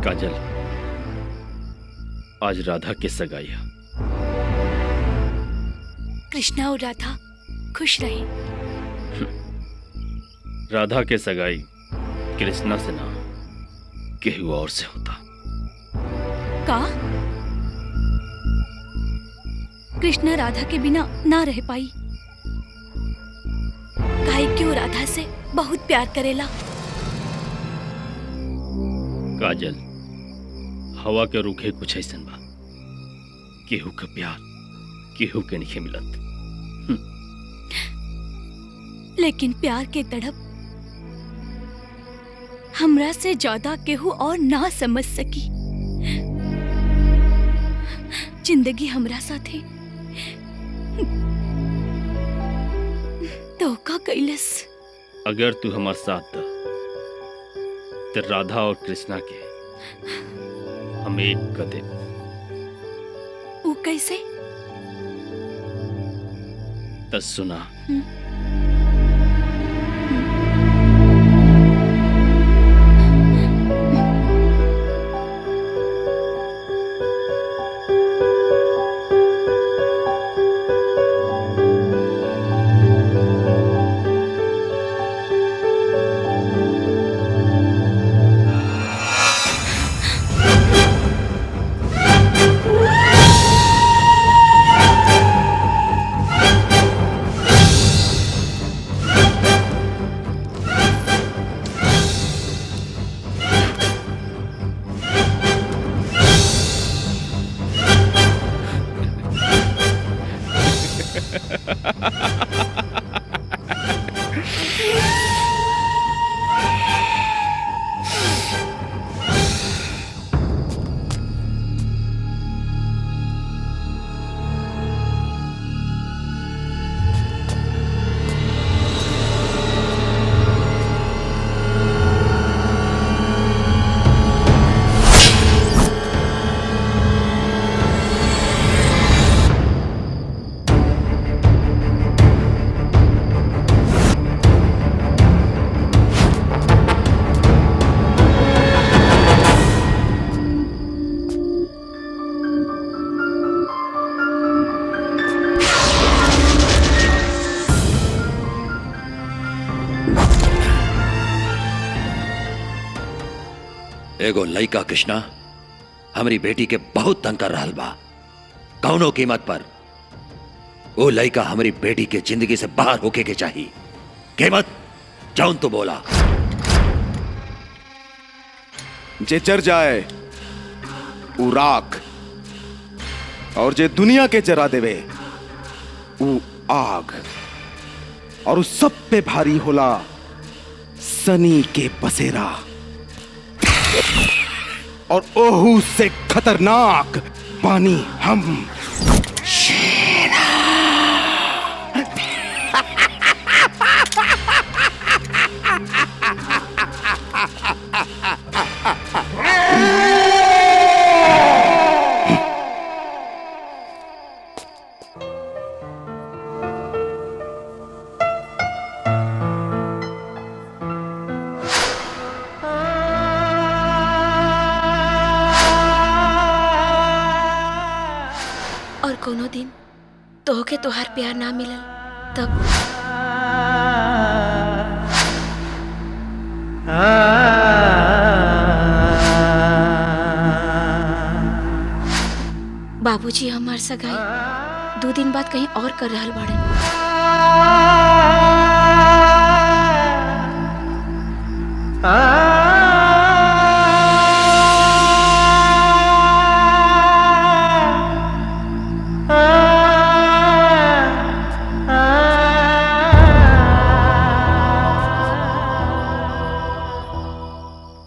H: काजल, आज राधा की सगाई है।
A: कृष्णा और राधा खुश रहे।
H: राधा के सगाई कृष्णा से ना केहू और से होता।
A: का कृष्णा राधा के बिना ना रह पाई। काहे क्यों राधा से बहुत प्यार करेला।
H: काजल, हवा के रुखे कुछ ऐसा बा, केहू का प्यार केहू के नहीं मिलत।
A: लेकिन प्यार के तड़प हमरा से ज्यादा केहू और ना समझ सकी। जिंदगी हमरा साथे धोखा कैलस।
H: अगर तू हमार साथ दा तो राधा और कृष्णा के हम एक कर दे।
A: वो कैसे?
H: तो सुना।
E: एगो लइका कृष्णा हमारी बेटी के बहुत तंग कर रहल बा। कौनो कीमत पर वो लइका हमारी बेटी के जिंदगी से बाहर होके के चाहिए। कीमत जौन तो बोला।
D: जे जर जाए उ राख, और जे दुनिया के जरा देवे उ आग, और उस सब पे भारी होला सनी के बसेरा। और ओहू से खतरनाक पानी हम।
A: कोनो दिन तोहके तोहार प्यार ना मिलल तब बाबूजी हमार सगाई 2 दिन बाद कहीं और कर रहल बाड़न।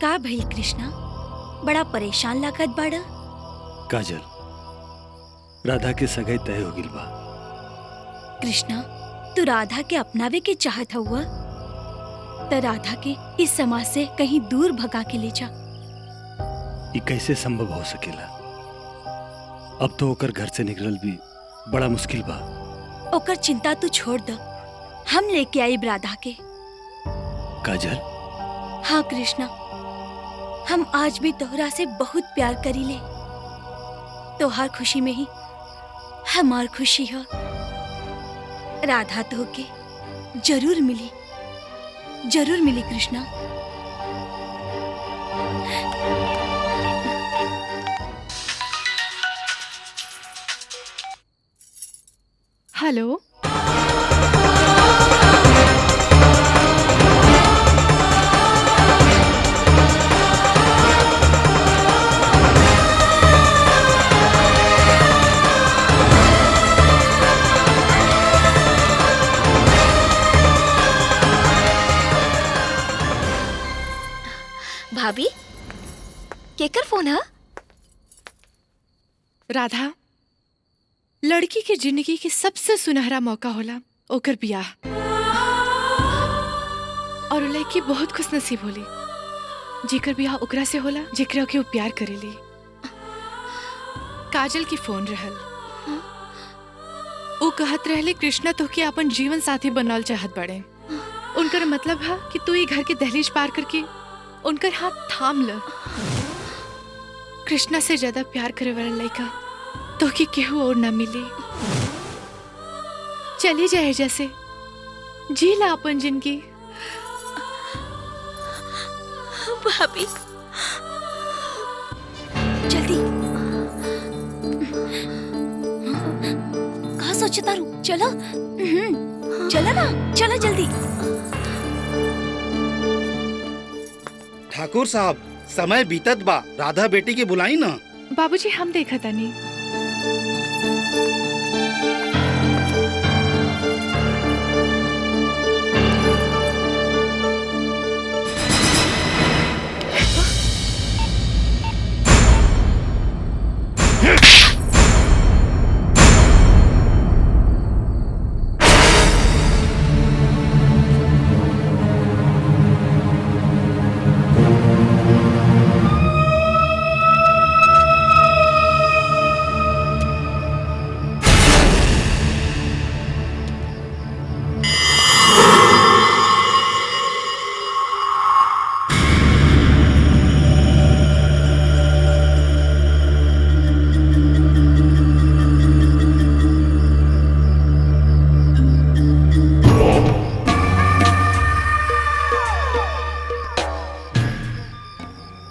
P: का भइल कृष्णा, बड़ा परेशान लागत बाड़ा।
L: काजल, राधा के सगाई तय हो गिल बा।
P: कृष्णा, तू राधा के अपनावे के चाहत हुआ त राधा के इस समाज से कहीं दूर भगा के ले जा।
L: ये कैसे संभव हो सकेला? अब तो ओकर घर से निकलल भी बड़ा मुश्किल बा।
P: ओकर चिंता तू छोड़ द, हम लेके आई राधा के।
L: काजल?
P: हाँ कृष्णा, हम आज भी तोहरा से बहुत प्यार करी ले। तोहार खुशी में ही हमार खुशी है। राधा तो के जरूर मिली, जरूर मिली कृष्णा।
F: हेलो,
A: भाभी केकर फोन है?
F: राधा, लड़की के जिंदगी के सबसे सुनहरा मौका होला ओकर बियाह, और लड़की बहुत खुश नसीब होली जेकर बियाह ओकरा से होला जेकरा के वो प्यार करेली। काजल की फोन रहल, वो कहत रहले कृष्णा तो के अपन जीवन साथी बनल चाहत बड़े। उनकर मतलब है कि तू ये घर के दहलीज पार करके उनकर हाथ थाम ल। कृष्णा से ज्यादा प्यार करे वाला लड़का तो कि केहू और ना मिले। चली जाए जैसे जी ला अपन जिंदगी।
A: भाभी
P: जल्दी कहा सोचता रू, चलो चलो ना, चलो जल्दी।
B: ठाकुर साहब, समय बीतत बा, राधा बेटी की बुलाई ना।
F: बाबूजी हम देखा था नहीं।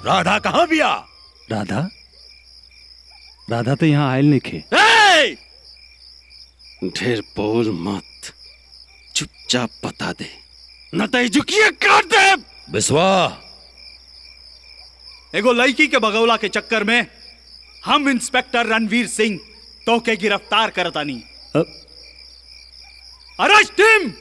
L: राधा कहाँ बिया? राधा? राधा तो यहाँ आयल नहीं खे।
D: ढेर बोल मत, चुपचाप बता दे, न तो झुकिए काट दे।
L: बिस्वा, एगो लड़की के बगौला के चक्कर में हम इंस्पेक्टर रणवीर सिंह तो के गिरफ्तार करतानी। अरेस्ट हिम।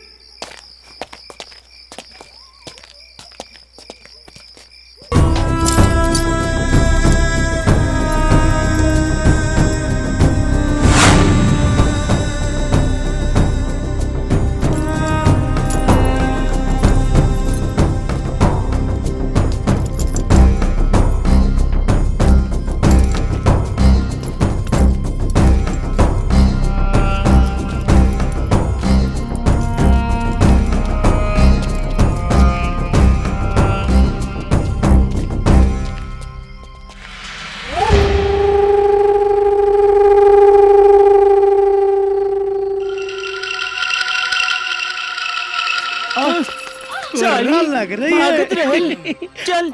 L: भाग रही
K: भागत
L: है।
K: रहे चल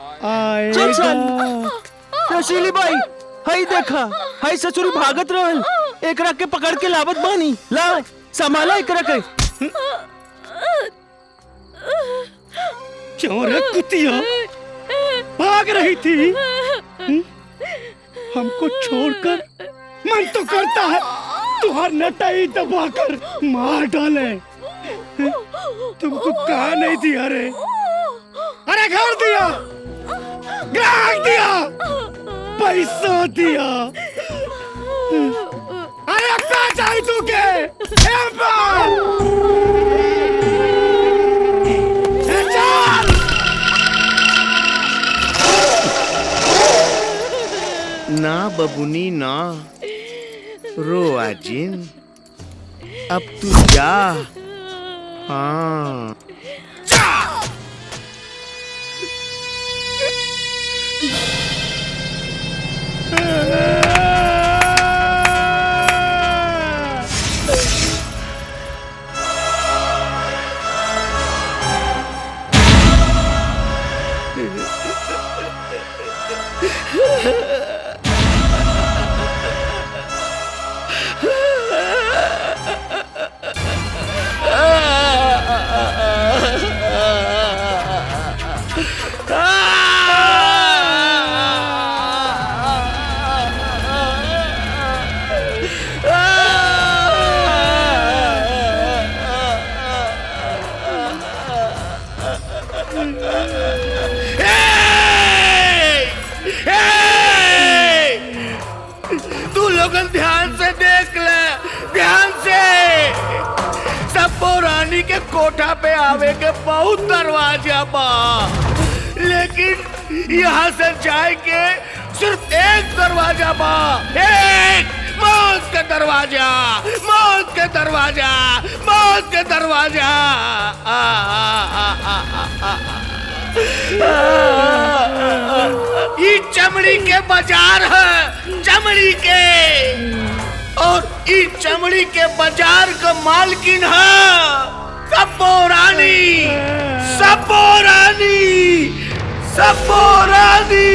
K: चल चल रसीली बाई हई देखा हई ससुरी भागत रहल एकरा के पकड़ के लावत बानी ला संभाला एकरा के
L: क्यों रे कुतिया भाग रही थी हमको छोड़कर मन तो करता है तुहार नटाई दबाकर मार डाले तुमको कहा नहीं दिया रे अरे घर दिया ग्राहक दिया पैसा दिया अरे क्या चाहिए तू के
Q: ना बबुनी ना रो आजिन अब तू जा हाँ तू लोगन ध्यान से देख ले ध्यान से सबो रानी के कोठा पे आवे के बहुत दरवाजा बा लेकिन यहाँ से जाए के सिर्फ एक दरवाजा बा एक मौत के दरवाजा मौत के दरवाजा मौत के दरवाजा ये चमड़ी के बाजार है चमड़ी के और ये चमड़ी के बाजार का मालकिन है सबो रानी सबो रानी सबो रानी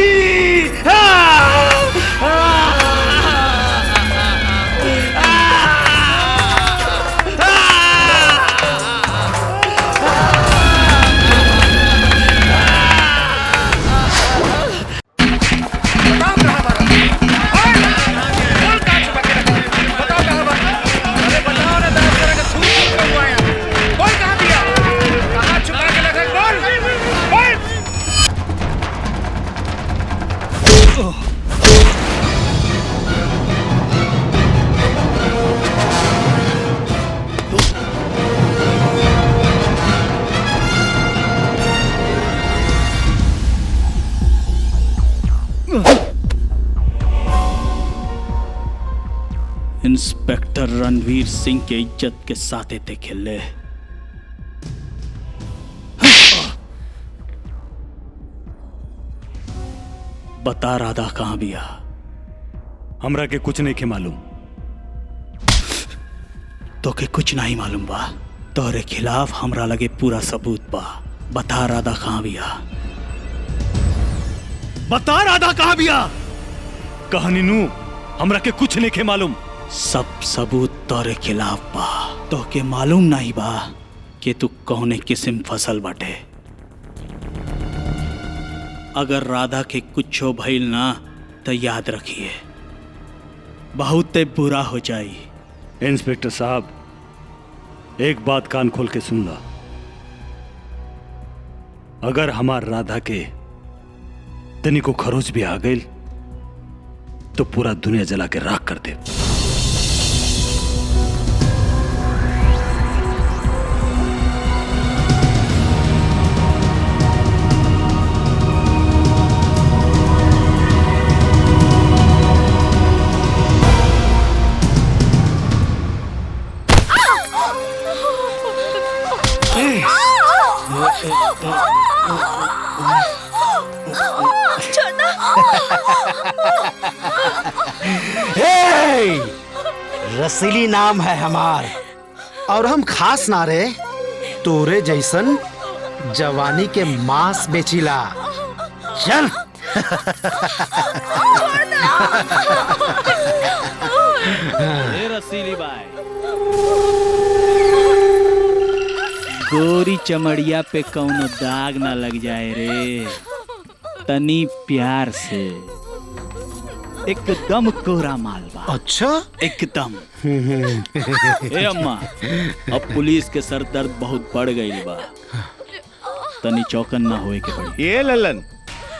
C: इंस्पेक्टर रणवीर सिंह के इज्जत के साथ थे खेले बता राधा कहां बिया
L: हमरा के कुछ नहीं के मालूम
C: तो के कुछ नहीं मालूम बा तोरे खिलाफ हमरा लगे पूरा सबूत बा बता राधा कहां बिया
L: बता राधा कहां बिया कहानी नू हमरा के कुछ नहीं के मालूम
C: सब सबूत तोरे खिलाफ बा तो के मालूम नहीं बा कि तू कौने किस्म फसल बाटे अगर राधा के कुछ भइल ना तो याद रखिए बहुत बुरा हो जाई
L: इंस्पेक्टर साहब एक बात कान खोल के सुन ला अगर हमार राधा के तनी को खरोच भी आ गई तो पूरा दुनिया जला के राख कर दे
B: रसीली नाम है हमार और हम खास ना रे तोरे जैसन जवानी के मांस बेचिला। चल।
C: ए रसीली बाई, गोरी चमड़िया पे कौनो दाग ना लग जाए रे। तनी प्यार से, एकदम कोरा मालवा।
B: अच्छा,
C: एकदम। ए अम्मा, अब पुलिस के सर दर्द बहुत बढ़ गई बा, तनी चौकन ना होए के पड़ी।
Q: ये ललन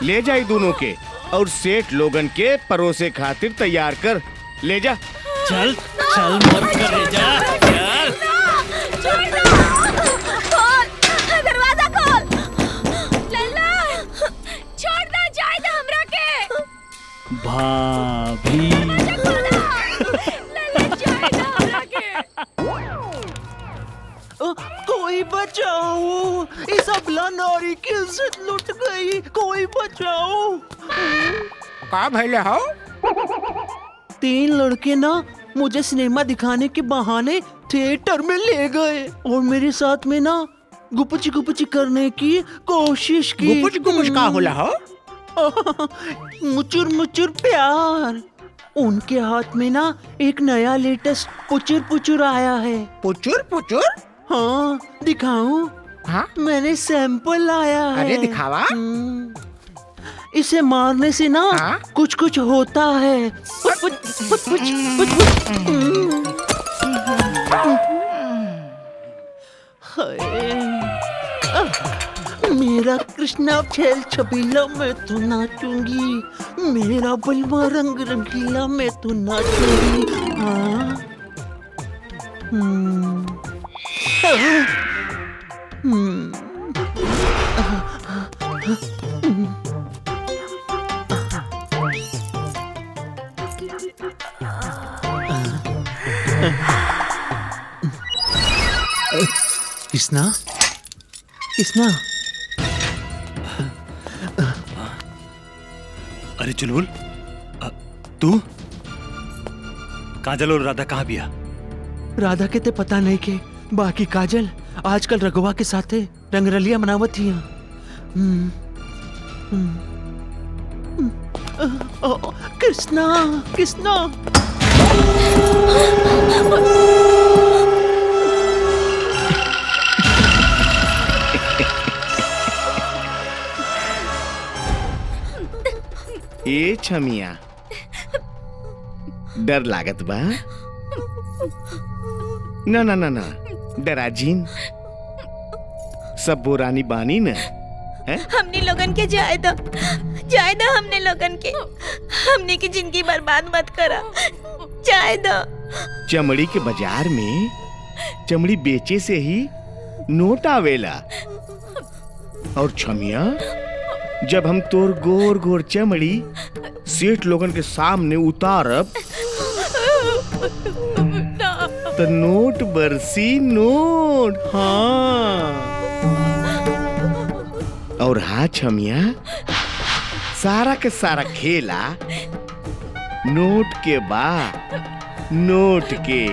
Q: ले जाई दोनों के और सेठ लोगन के परोसे खातिर तैयार कर ले जा।
C: चल चल मत करे जा, चल।
A: खोल, दरवाजा खोल। लल्ला, छोड़ दो, जाए दो हमरा के।
C: भाभी।
K: कोई बचाओ, इस अबला नारी की इज्जत लुट गई, कोई बचाओ।
G: का भइले हो?
K: 3 लड़के ना मुझे सिनेमा दिखाने के बहाने थिएटर में ले गए और मेरे साथ में ना गुपची करने की कोशिश की।
G: गुपच का होला हो?
K: मुचुर प्यार। उनके हाथ में ना एक नया लेटेस्ट पुचुर आया है।
G: पुचुर?
K: हाँ, दिखाऊं?
G: हाँ?
K: मैंने सैंपल लाया है।
G: अरे दिखावा।
K: इसे मारने से ना कुछ होता है। मेरा कृष्णा खेल छबीला मैं तो नाचूंगी, मेरा बलवा रंग रंगीला मैं तो नाचूंगी। हाँ। कृष्णा,
L: अरे चुलबुल, तू? काजल और राधा कहाँ बिया?
K: राधा के ते पता नहीं के, बाकी काजल आजकल रघुवा के साथे रंगरलिया मनावत ही। कृष्णा।
Q: ए छमिया, डर लागत बा? ना डराजीन, सब बोरानी बानी न है?
A: हमने लोगन के जाए दो हमने लोगन के, हमने की जिंदगी बर्बाद मत करा, जाए दो।
Q: चमड़ी के बाजार में चमड़ी बेचे से ही नोट आवेला। और छमिया, जब हम तोर गोर चमड़ी सेठ लोगन के सामने उतारब तो नोट बरसी नोट। हाँ। और हाँ छमिया, सारा के सारा खेला नोट के बा, नोट के।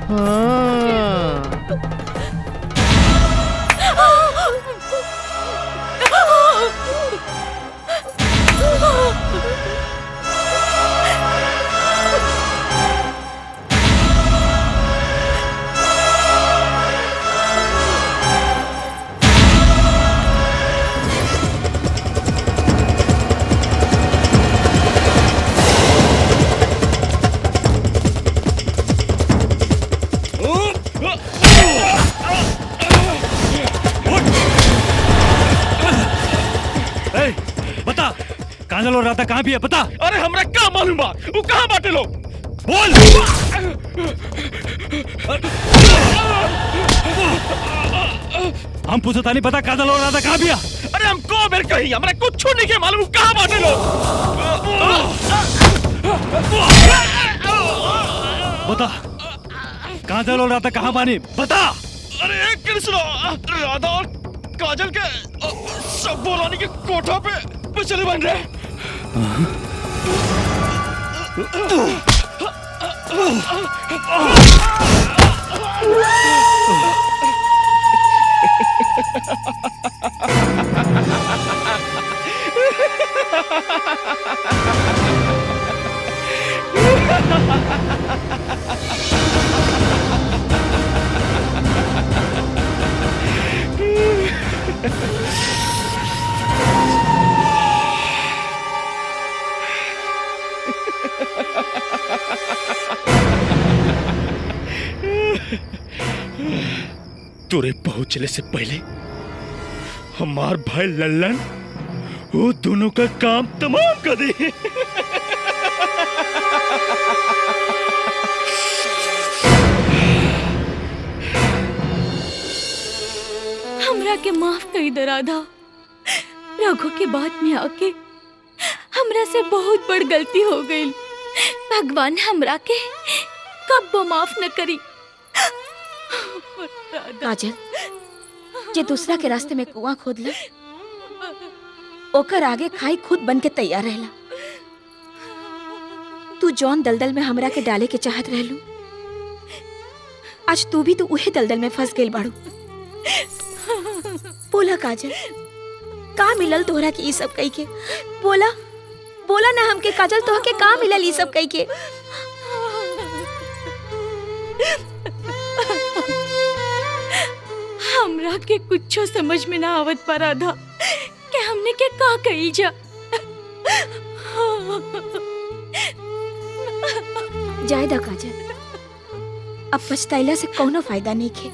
Q: हाँ।
L: बता, काजल और राधा कहाँ भी है? बता।
O: अरे हमरा क्या मालूम बा, वो कहाँ बाटे लोग?
L: बोल। हम पूछता नहीं, बता काजल और राधा कहाँ भी है?
O: अरे हमको मेरे कहीं, हमरा कुछ नहीं के मालूम, कहाँ बाटे लोग?
L: बता, काजल और राधा कहाँ बानी? बता।
O: अरे कृष्ण, राधा और काजल के सब बोरानी के कोठा पे चले बन रहे। तुरे पहुंचने से पहले हमार भाई लल्लन वो दोनों का काम तमाम कर दे।
P: हमरा के माफ कर दे राधा। रघु के बाद में आके हमरा से बहुत बड़ गलती हो गई। भगवान हमरा के कब्बो माफ न करी।
A: काजल, जे दूसरा के रास्ते में कुआं खोदला ओकर आगे खाई खुद बन के तैयार रहला। तू जौन दलदल में हमरा के डाले के चाहत रहलू, आज तू भी तो उहे दलदल में फंस गइल बाड़ू। बोला काजल, का मिलल तोहरा के ई सब कई के? बोला बोला ना हमके काजल, तोह के का मिलल ई सब कई के?
P: हमरा के कुछो समझ में ना आवत पा राधा कि हमने के का कही जा।
A: जायदा काजल, अब पछताइला से कोनो फायदा नहीं खे।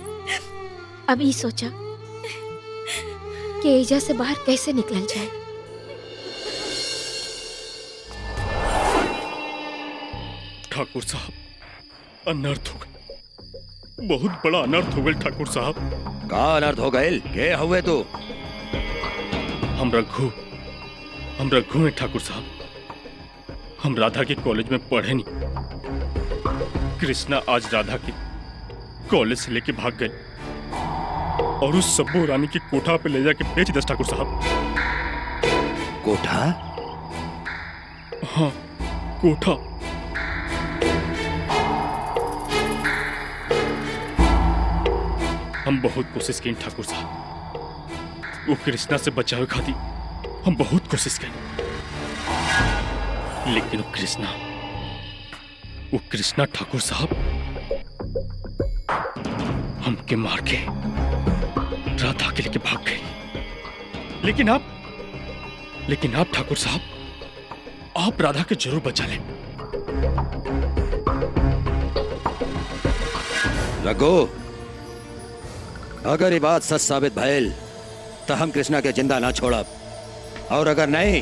A: अब ई सोचा कि एजा से बाहर कैसे निकलल जाए।
H: ठाकुर साहब, अनर्थ हो गए, बहुत बड़ा अनर्थ हो गए ठाकुर साहब।
E: का अनर्थ हो गए? के हुए तू?
H: हम रघु हैं ठाकुर साहब। हम राधा के कॉलेज में पढ़े नहीं। कृष्णा आज राधा के कॉलेज से लेके भाग गए और उस सब्बू रानी की कोठा पे ले जाके बेच दस ठाकुर साहब।
E: कोठा?
H: हाँ, कोठा। हम बहुत कोशिश की ठाकुर साहब, वो कृष्णा से बचावे खाती हम बहुत कोशिश की, लेकिन वो कृष्णा ठाकुर साहब हमके मार के राधा के लेके भाग गए। लेकिन आप ठाकुर साहब, आप राधा के जरूर बचा लें।
E: रघु, अगर ये बात सच साबित भइल तो हम कृष्णा के जिंदा ना छोड़ब, और अगर नहीं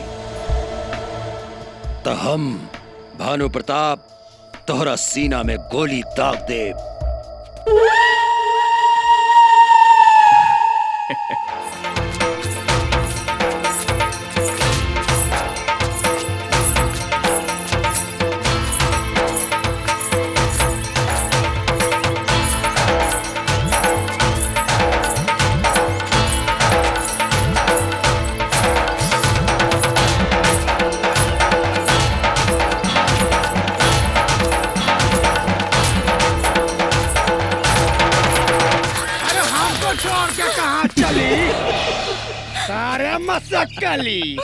E: तो हम भानु प्रताप तोहरा सीना में गोली दाग देब।
Q: सारे मसक्कली।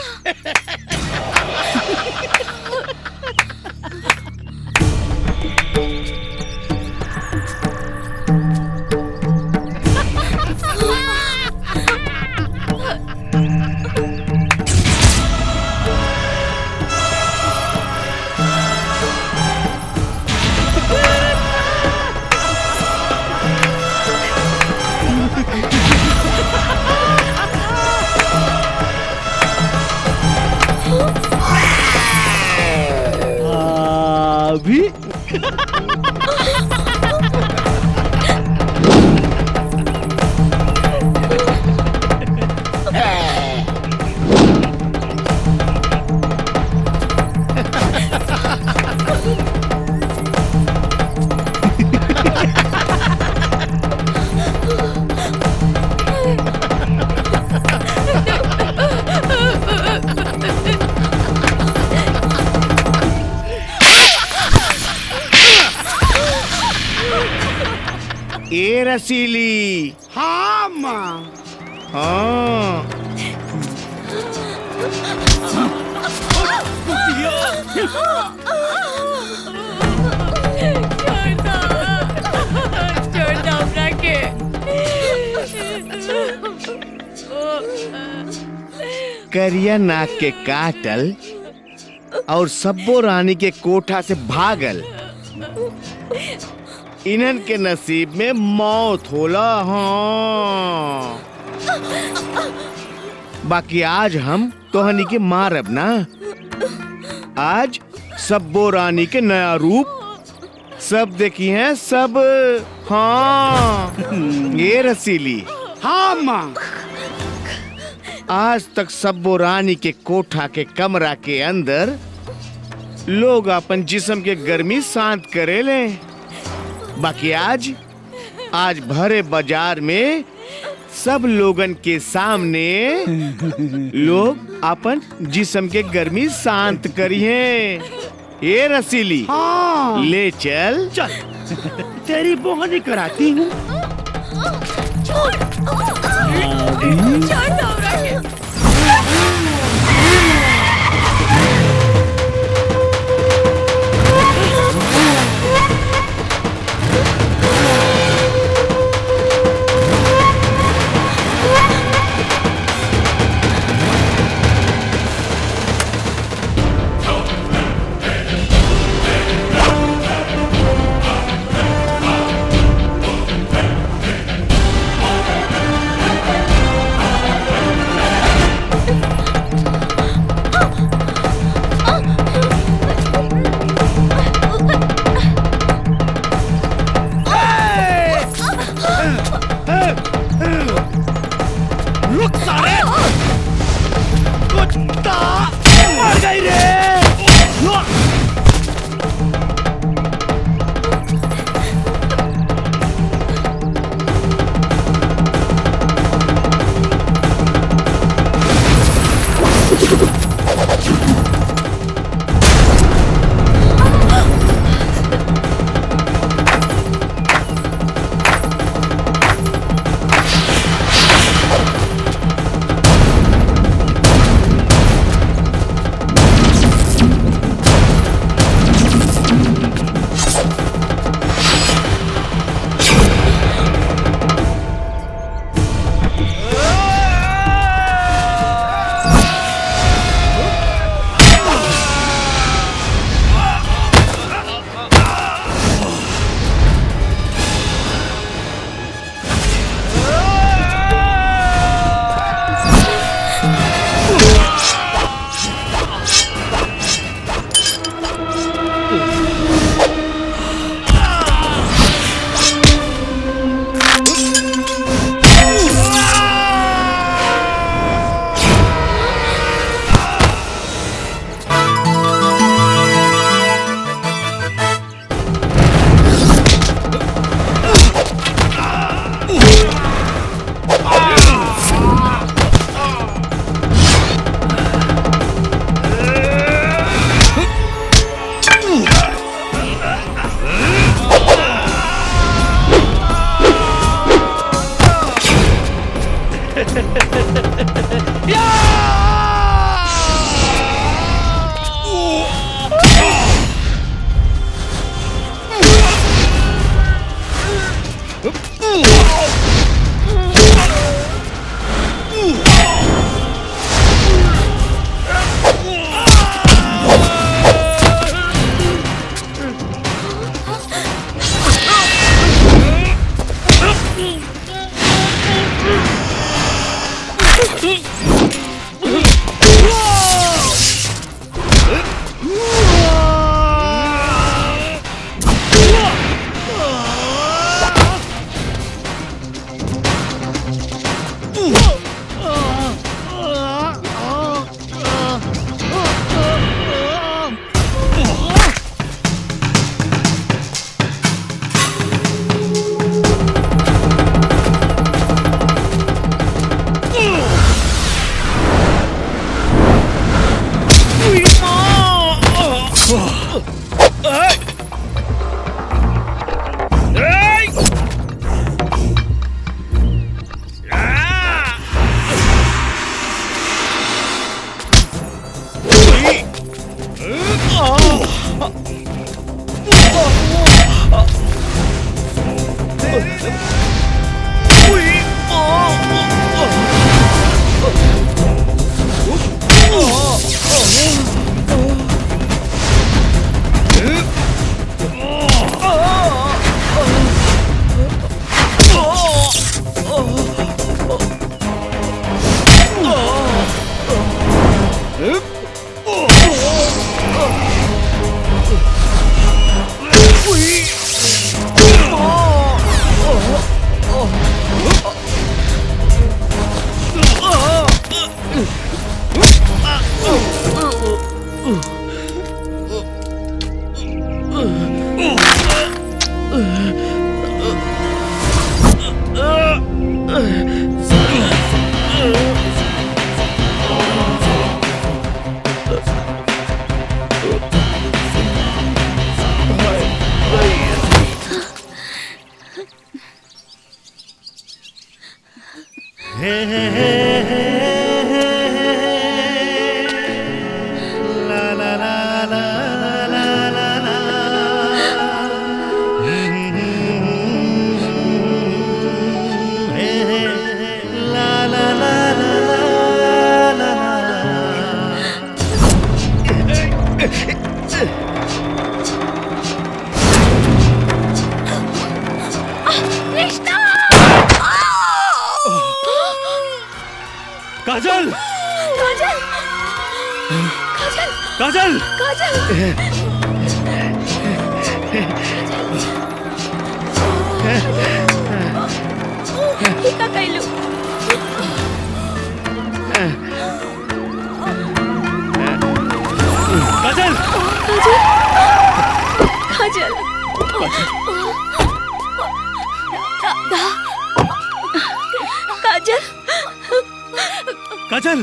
L: अभी
Q: ए रसीली।
G: हाँ माँ,
Q: हाँ
F: छोड़ दो अपना के।
Q: करिया नाक के काटल और सब्बो रानी के कोठा से भागल, इन्हन के नसीब में मौत होला। हाँ बाकी आज हम तोहनी के मारब ना। आज सब्बो रानी के नया रूप सब देखी हैं सब। हाँ ये रसीली।
G: हाँ माँ।
Q: आज तक सब्बो रानी के कोठा के कमरा के अंदर लोग अपन जिस्म के गर्मी शांत करे ले, बाकी आज भरे बाजार में सब लोगन के सामने लोग अपन जिस्म के गर्मी शांत करिए। ये रसीली
G: हाँ।
Q: ले चल
G: तेरी बोहनी कराती हूँ।
F: छोड़ दो अपना के।
L: काजल
A: काजल काजल
L: काजल
A: काजल का कैलू
L: काजल
A: काजल राधा काजल
L: काजल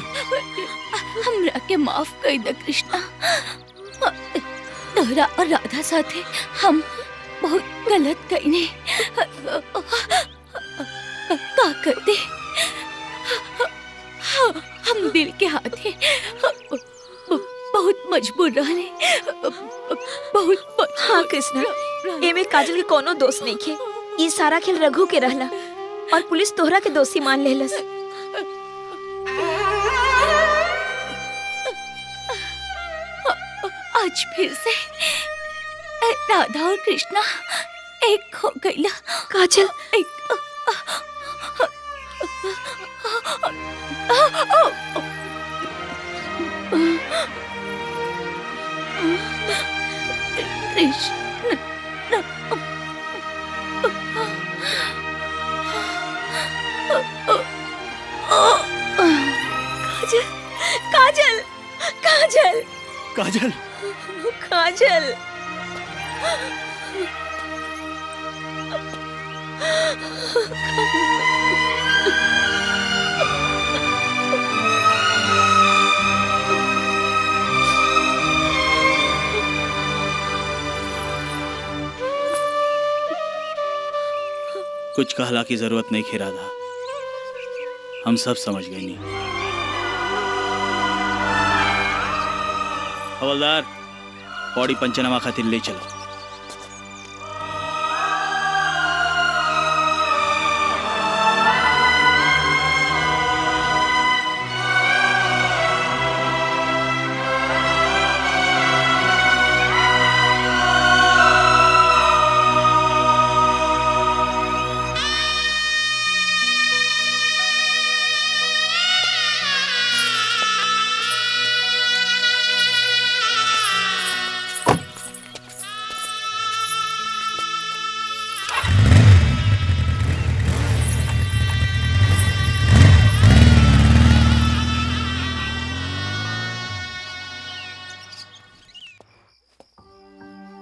P: हमरा के माफ कर दे कृष्णा। तोहरा और राधा साथे हम बहुत गलत कईने। का कर दे हम दिल के हाथे बहुत मजबूर रहने बहुत।
A: हाँ कृष्णा, एमे काजल के कोनो दोष नहीं खे। ये सारा खेल रघु के रहला और पुलिस तोहरा के दोषी मान लेलस।
P: आज फिर से राधा और कृष्णा एक हो गईला।
A: काजल
P: एक
A: काजल काजल
L: काजल
A: काजल
C: कुछ कहला की जरूरत नहीं खे राधा, हम सब समझ गए नहीं। हवलदार पौड़ी पंचनामा खातिर ले चलो।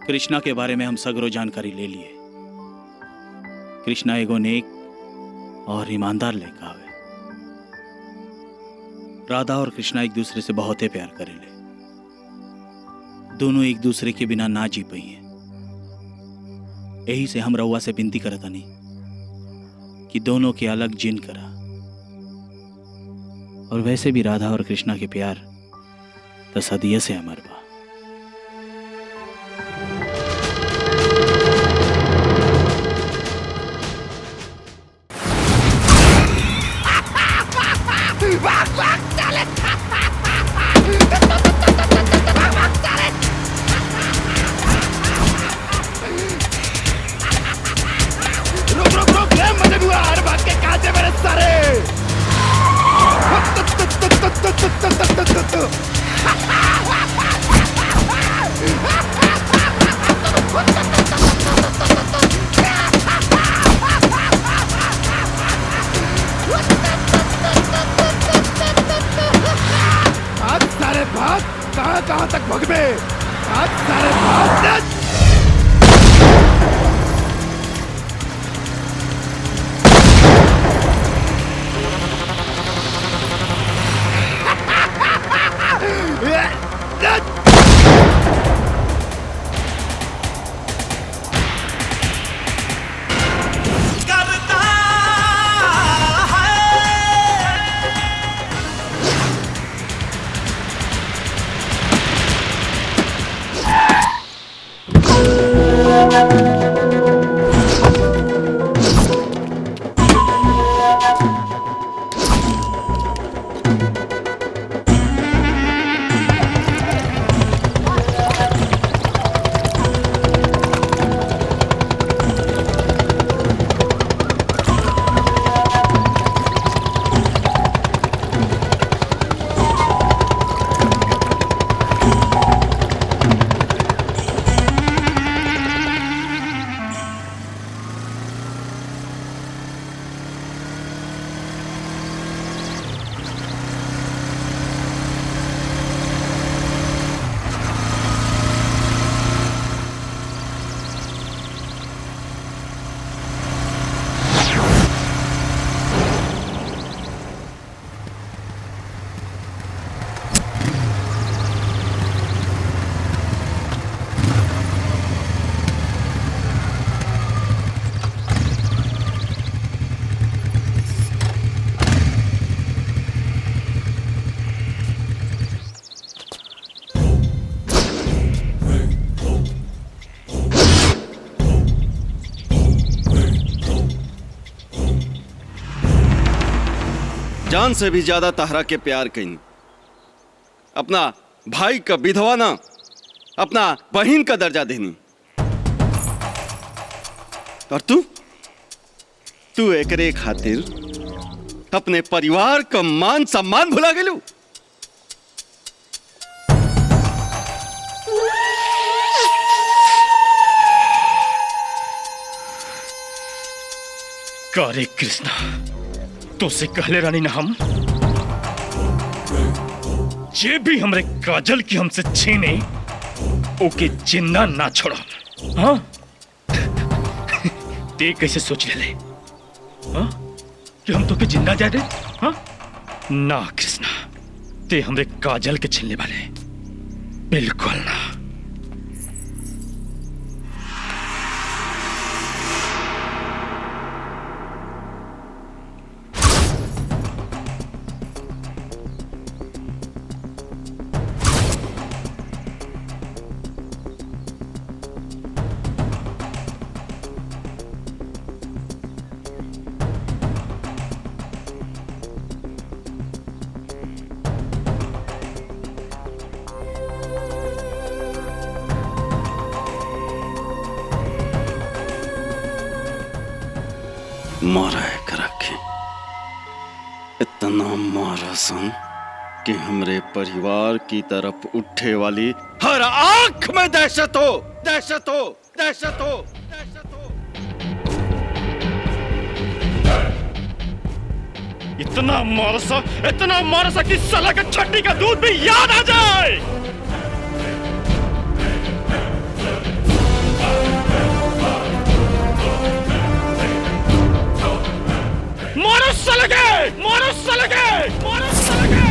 C: कृष्णा के बारे में हम सगरो जानकारी ले लिए। कृष्णा एगो नेक और ईमानदार लड़का हवे। राधा और कृष्णा एक दूसरे से बहुत ही प्यार करेले। दोनों एक दूसरे के बिना ना जी पाई हैं। यही से हम रउआ से विनती करतानी कि दोनों के अलग जिन करा। और वैसे भी राधा और कृष्णा के प्यार तो सदिये से अमर बा।
R: आज सारे भाग कहाँ तक भगवे। आज सारे भाग
D: जान से भी ज्यादा तहरा के प्यार कहीं। अपना भाई का विधवा ना अपना बहन का दर्जा देनी। और तू एकरे खातिर अपने परिवार का मान सम्मान भुला गेलू।
H: करे कृष्णा तो से कहले रानी ना हम जे भी हमरे काजल की हमसे छीने ओके जिंदा ना छोड़ा। हाँ ते कैसे सोच ले हाँ कि हम तो के जिंदा जा दे। हाँ ना कृष्णा ते हमरे काजल के छीनने वाले बिल्कुल ना।
D: मारा है करके इतना मारा सन कि हमरे परिवार की तरफ उठे वाली हर आंख में दहशत हो, दहशत हो, दहशत हो, दहशत हो।
H: इतना मारसा कि साला का छट्टी का दूध भी याद आ जाए। मारो सलगे, मारो सलगे, मारो सलगे।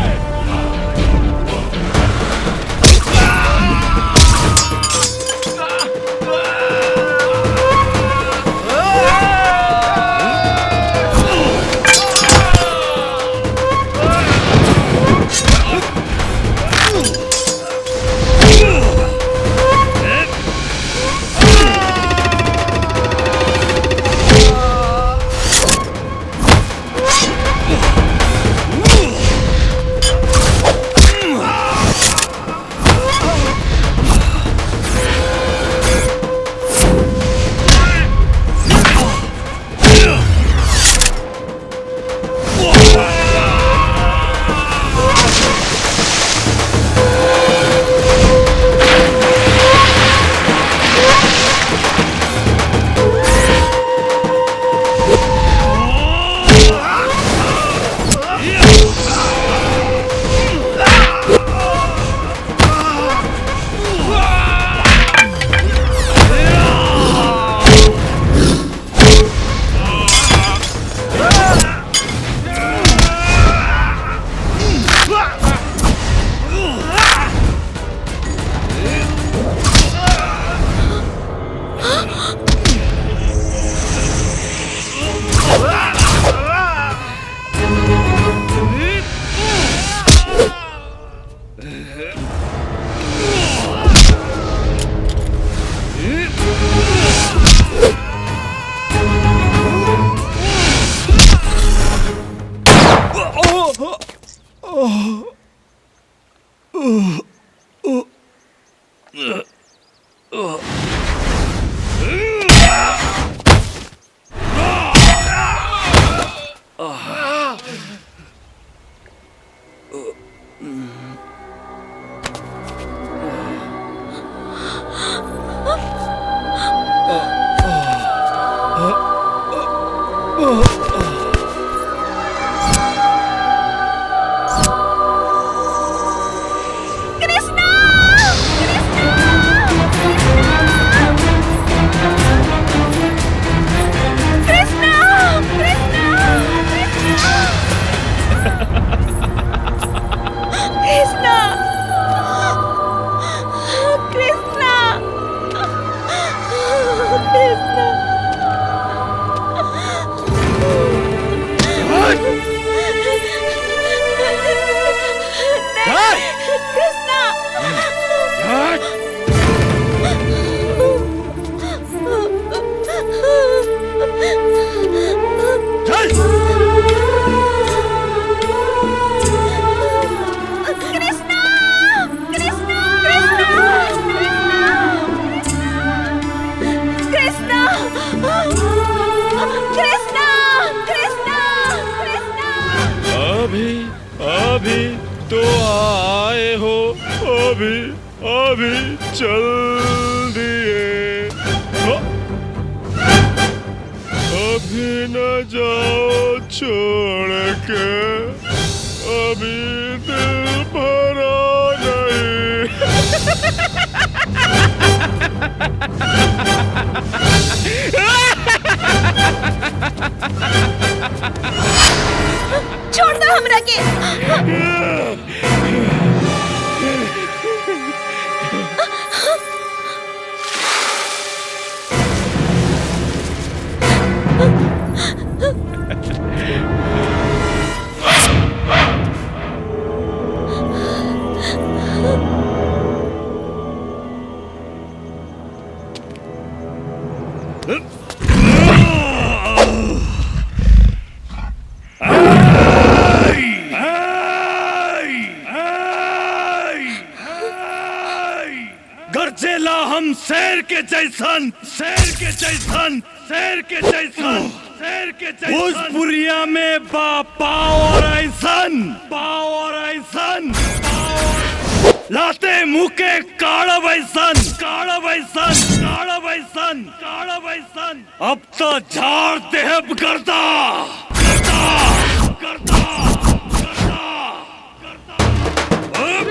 O: अभी तो आए हो, अभी अभी चल दिए, अभी न जाओ छोड़ के, अभी दिल भरा
A: छोड़ दो हमरा के।
O: गरजेला हम शेर के जैसन, शेर के जैसन, शेर के जैसन, शेर के जैसन। भोजपुरिया में पावर ऐसन, पावर ऐसन, लाते मुँह के काड़ा वैसन, काड़ा वैसन, काड़ा वैसन, काड़ा वैसन। अब तो झाड़ देहब करता, करता, करता, करता, करता।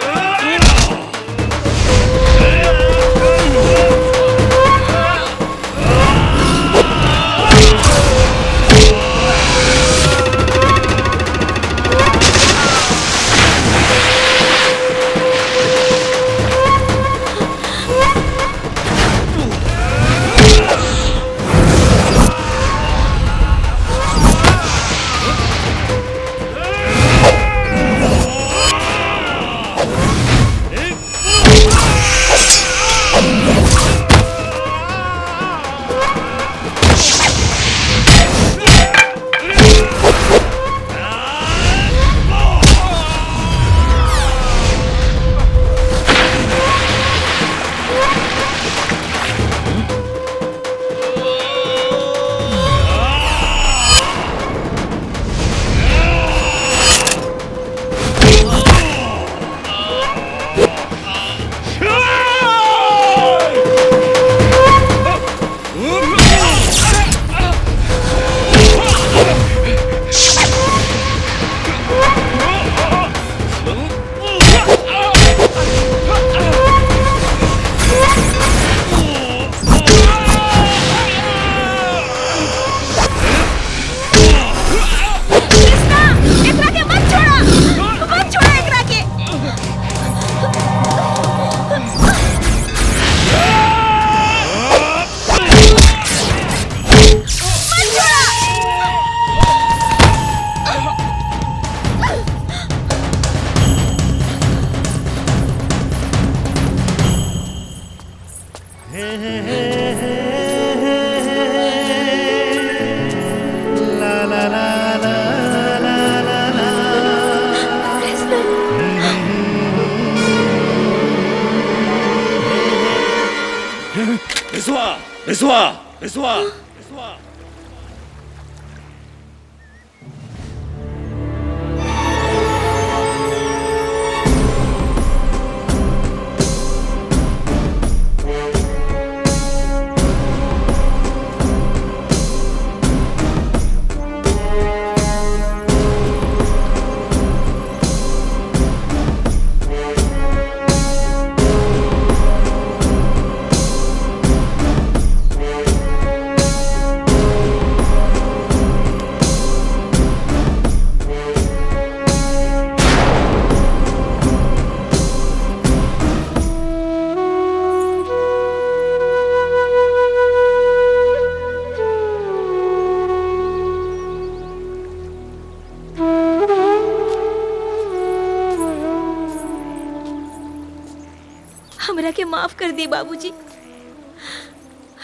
A: के माफ कर दी बाबूजी।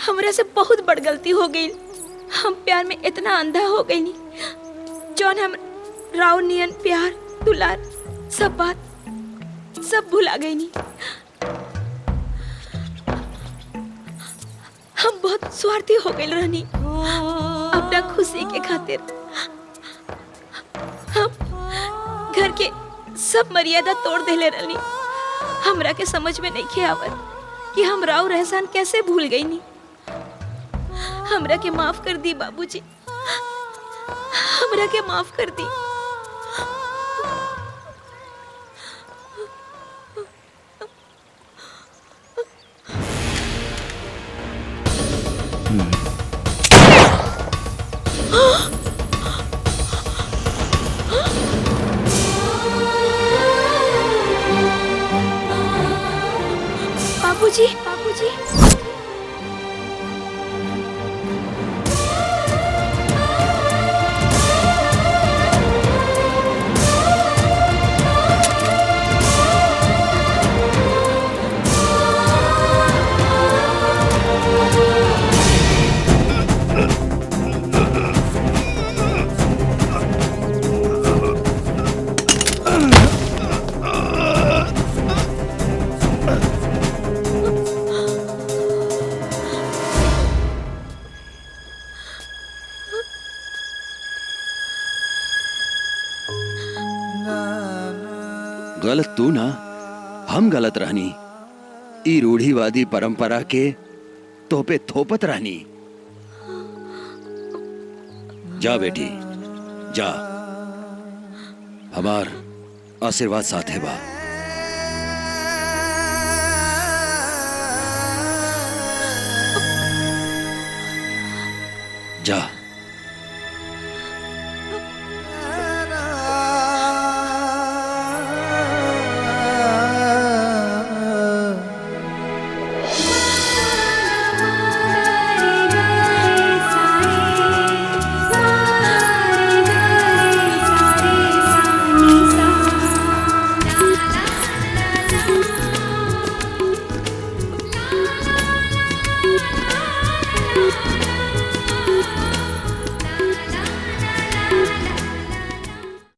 A: हमरा से बहुत बड़ गलती हो गई। हम प्यार में इतना अंधा हो गई नी जौन हम राव नियन प्यार दुलार सब बात सब भुला गई नी। हम बहुत स्वार्थी हो गए रहनी अपना खुशी के खातिर। हम घर के सब मर्यादा तोड़ देले रहनी। हमरा के समझ में नहीं आवत कि हम राव रहसान कैसे भूल गई नी। हमरा के माफ कर दी बाबूजी, हमरा के माफ कर दी। बाबूजी, बाबूजी।
E: गलत तू ना, हम गलत रहनी। ई रूढ़ीवादी परंपरा के तोपे थोपत रहनी। जा बेटी जा, हमार आशीर्वाद साथे बा। जा।
P: Thank you.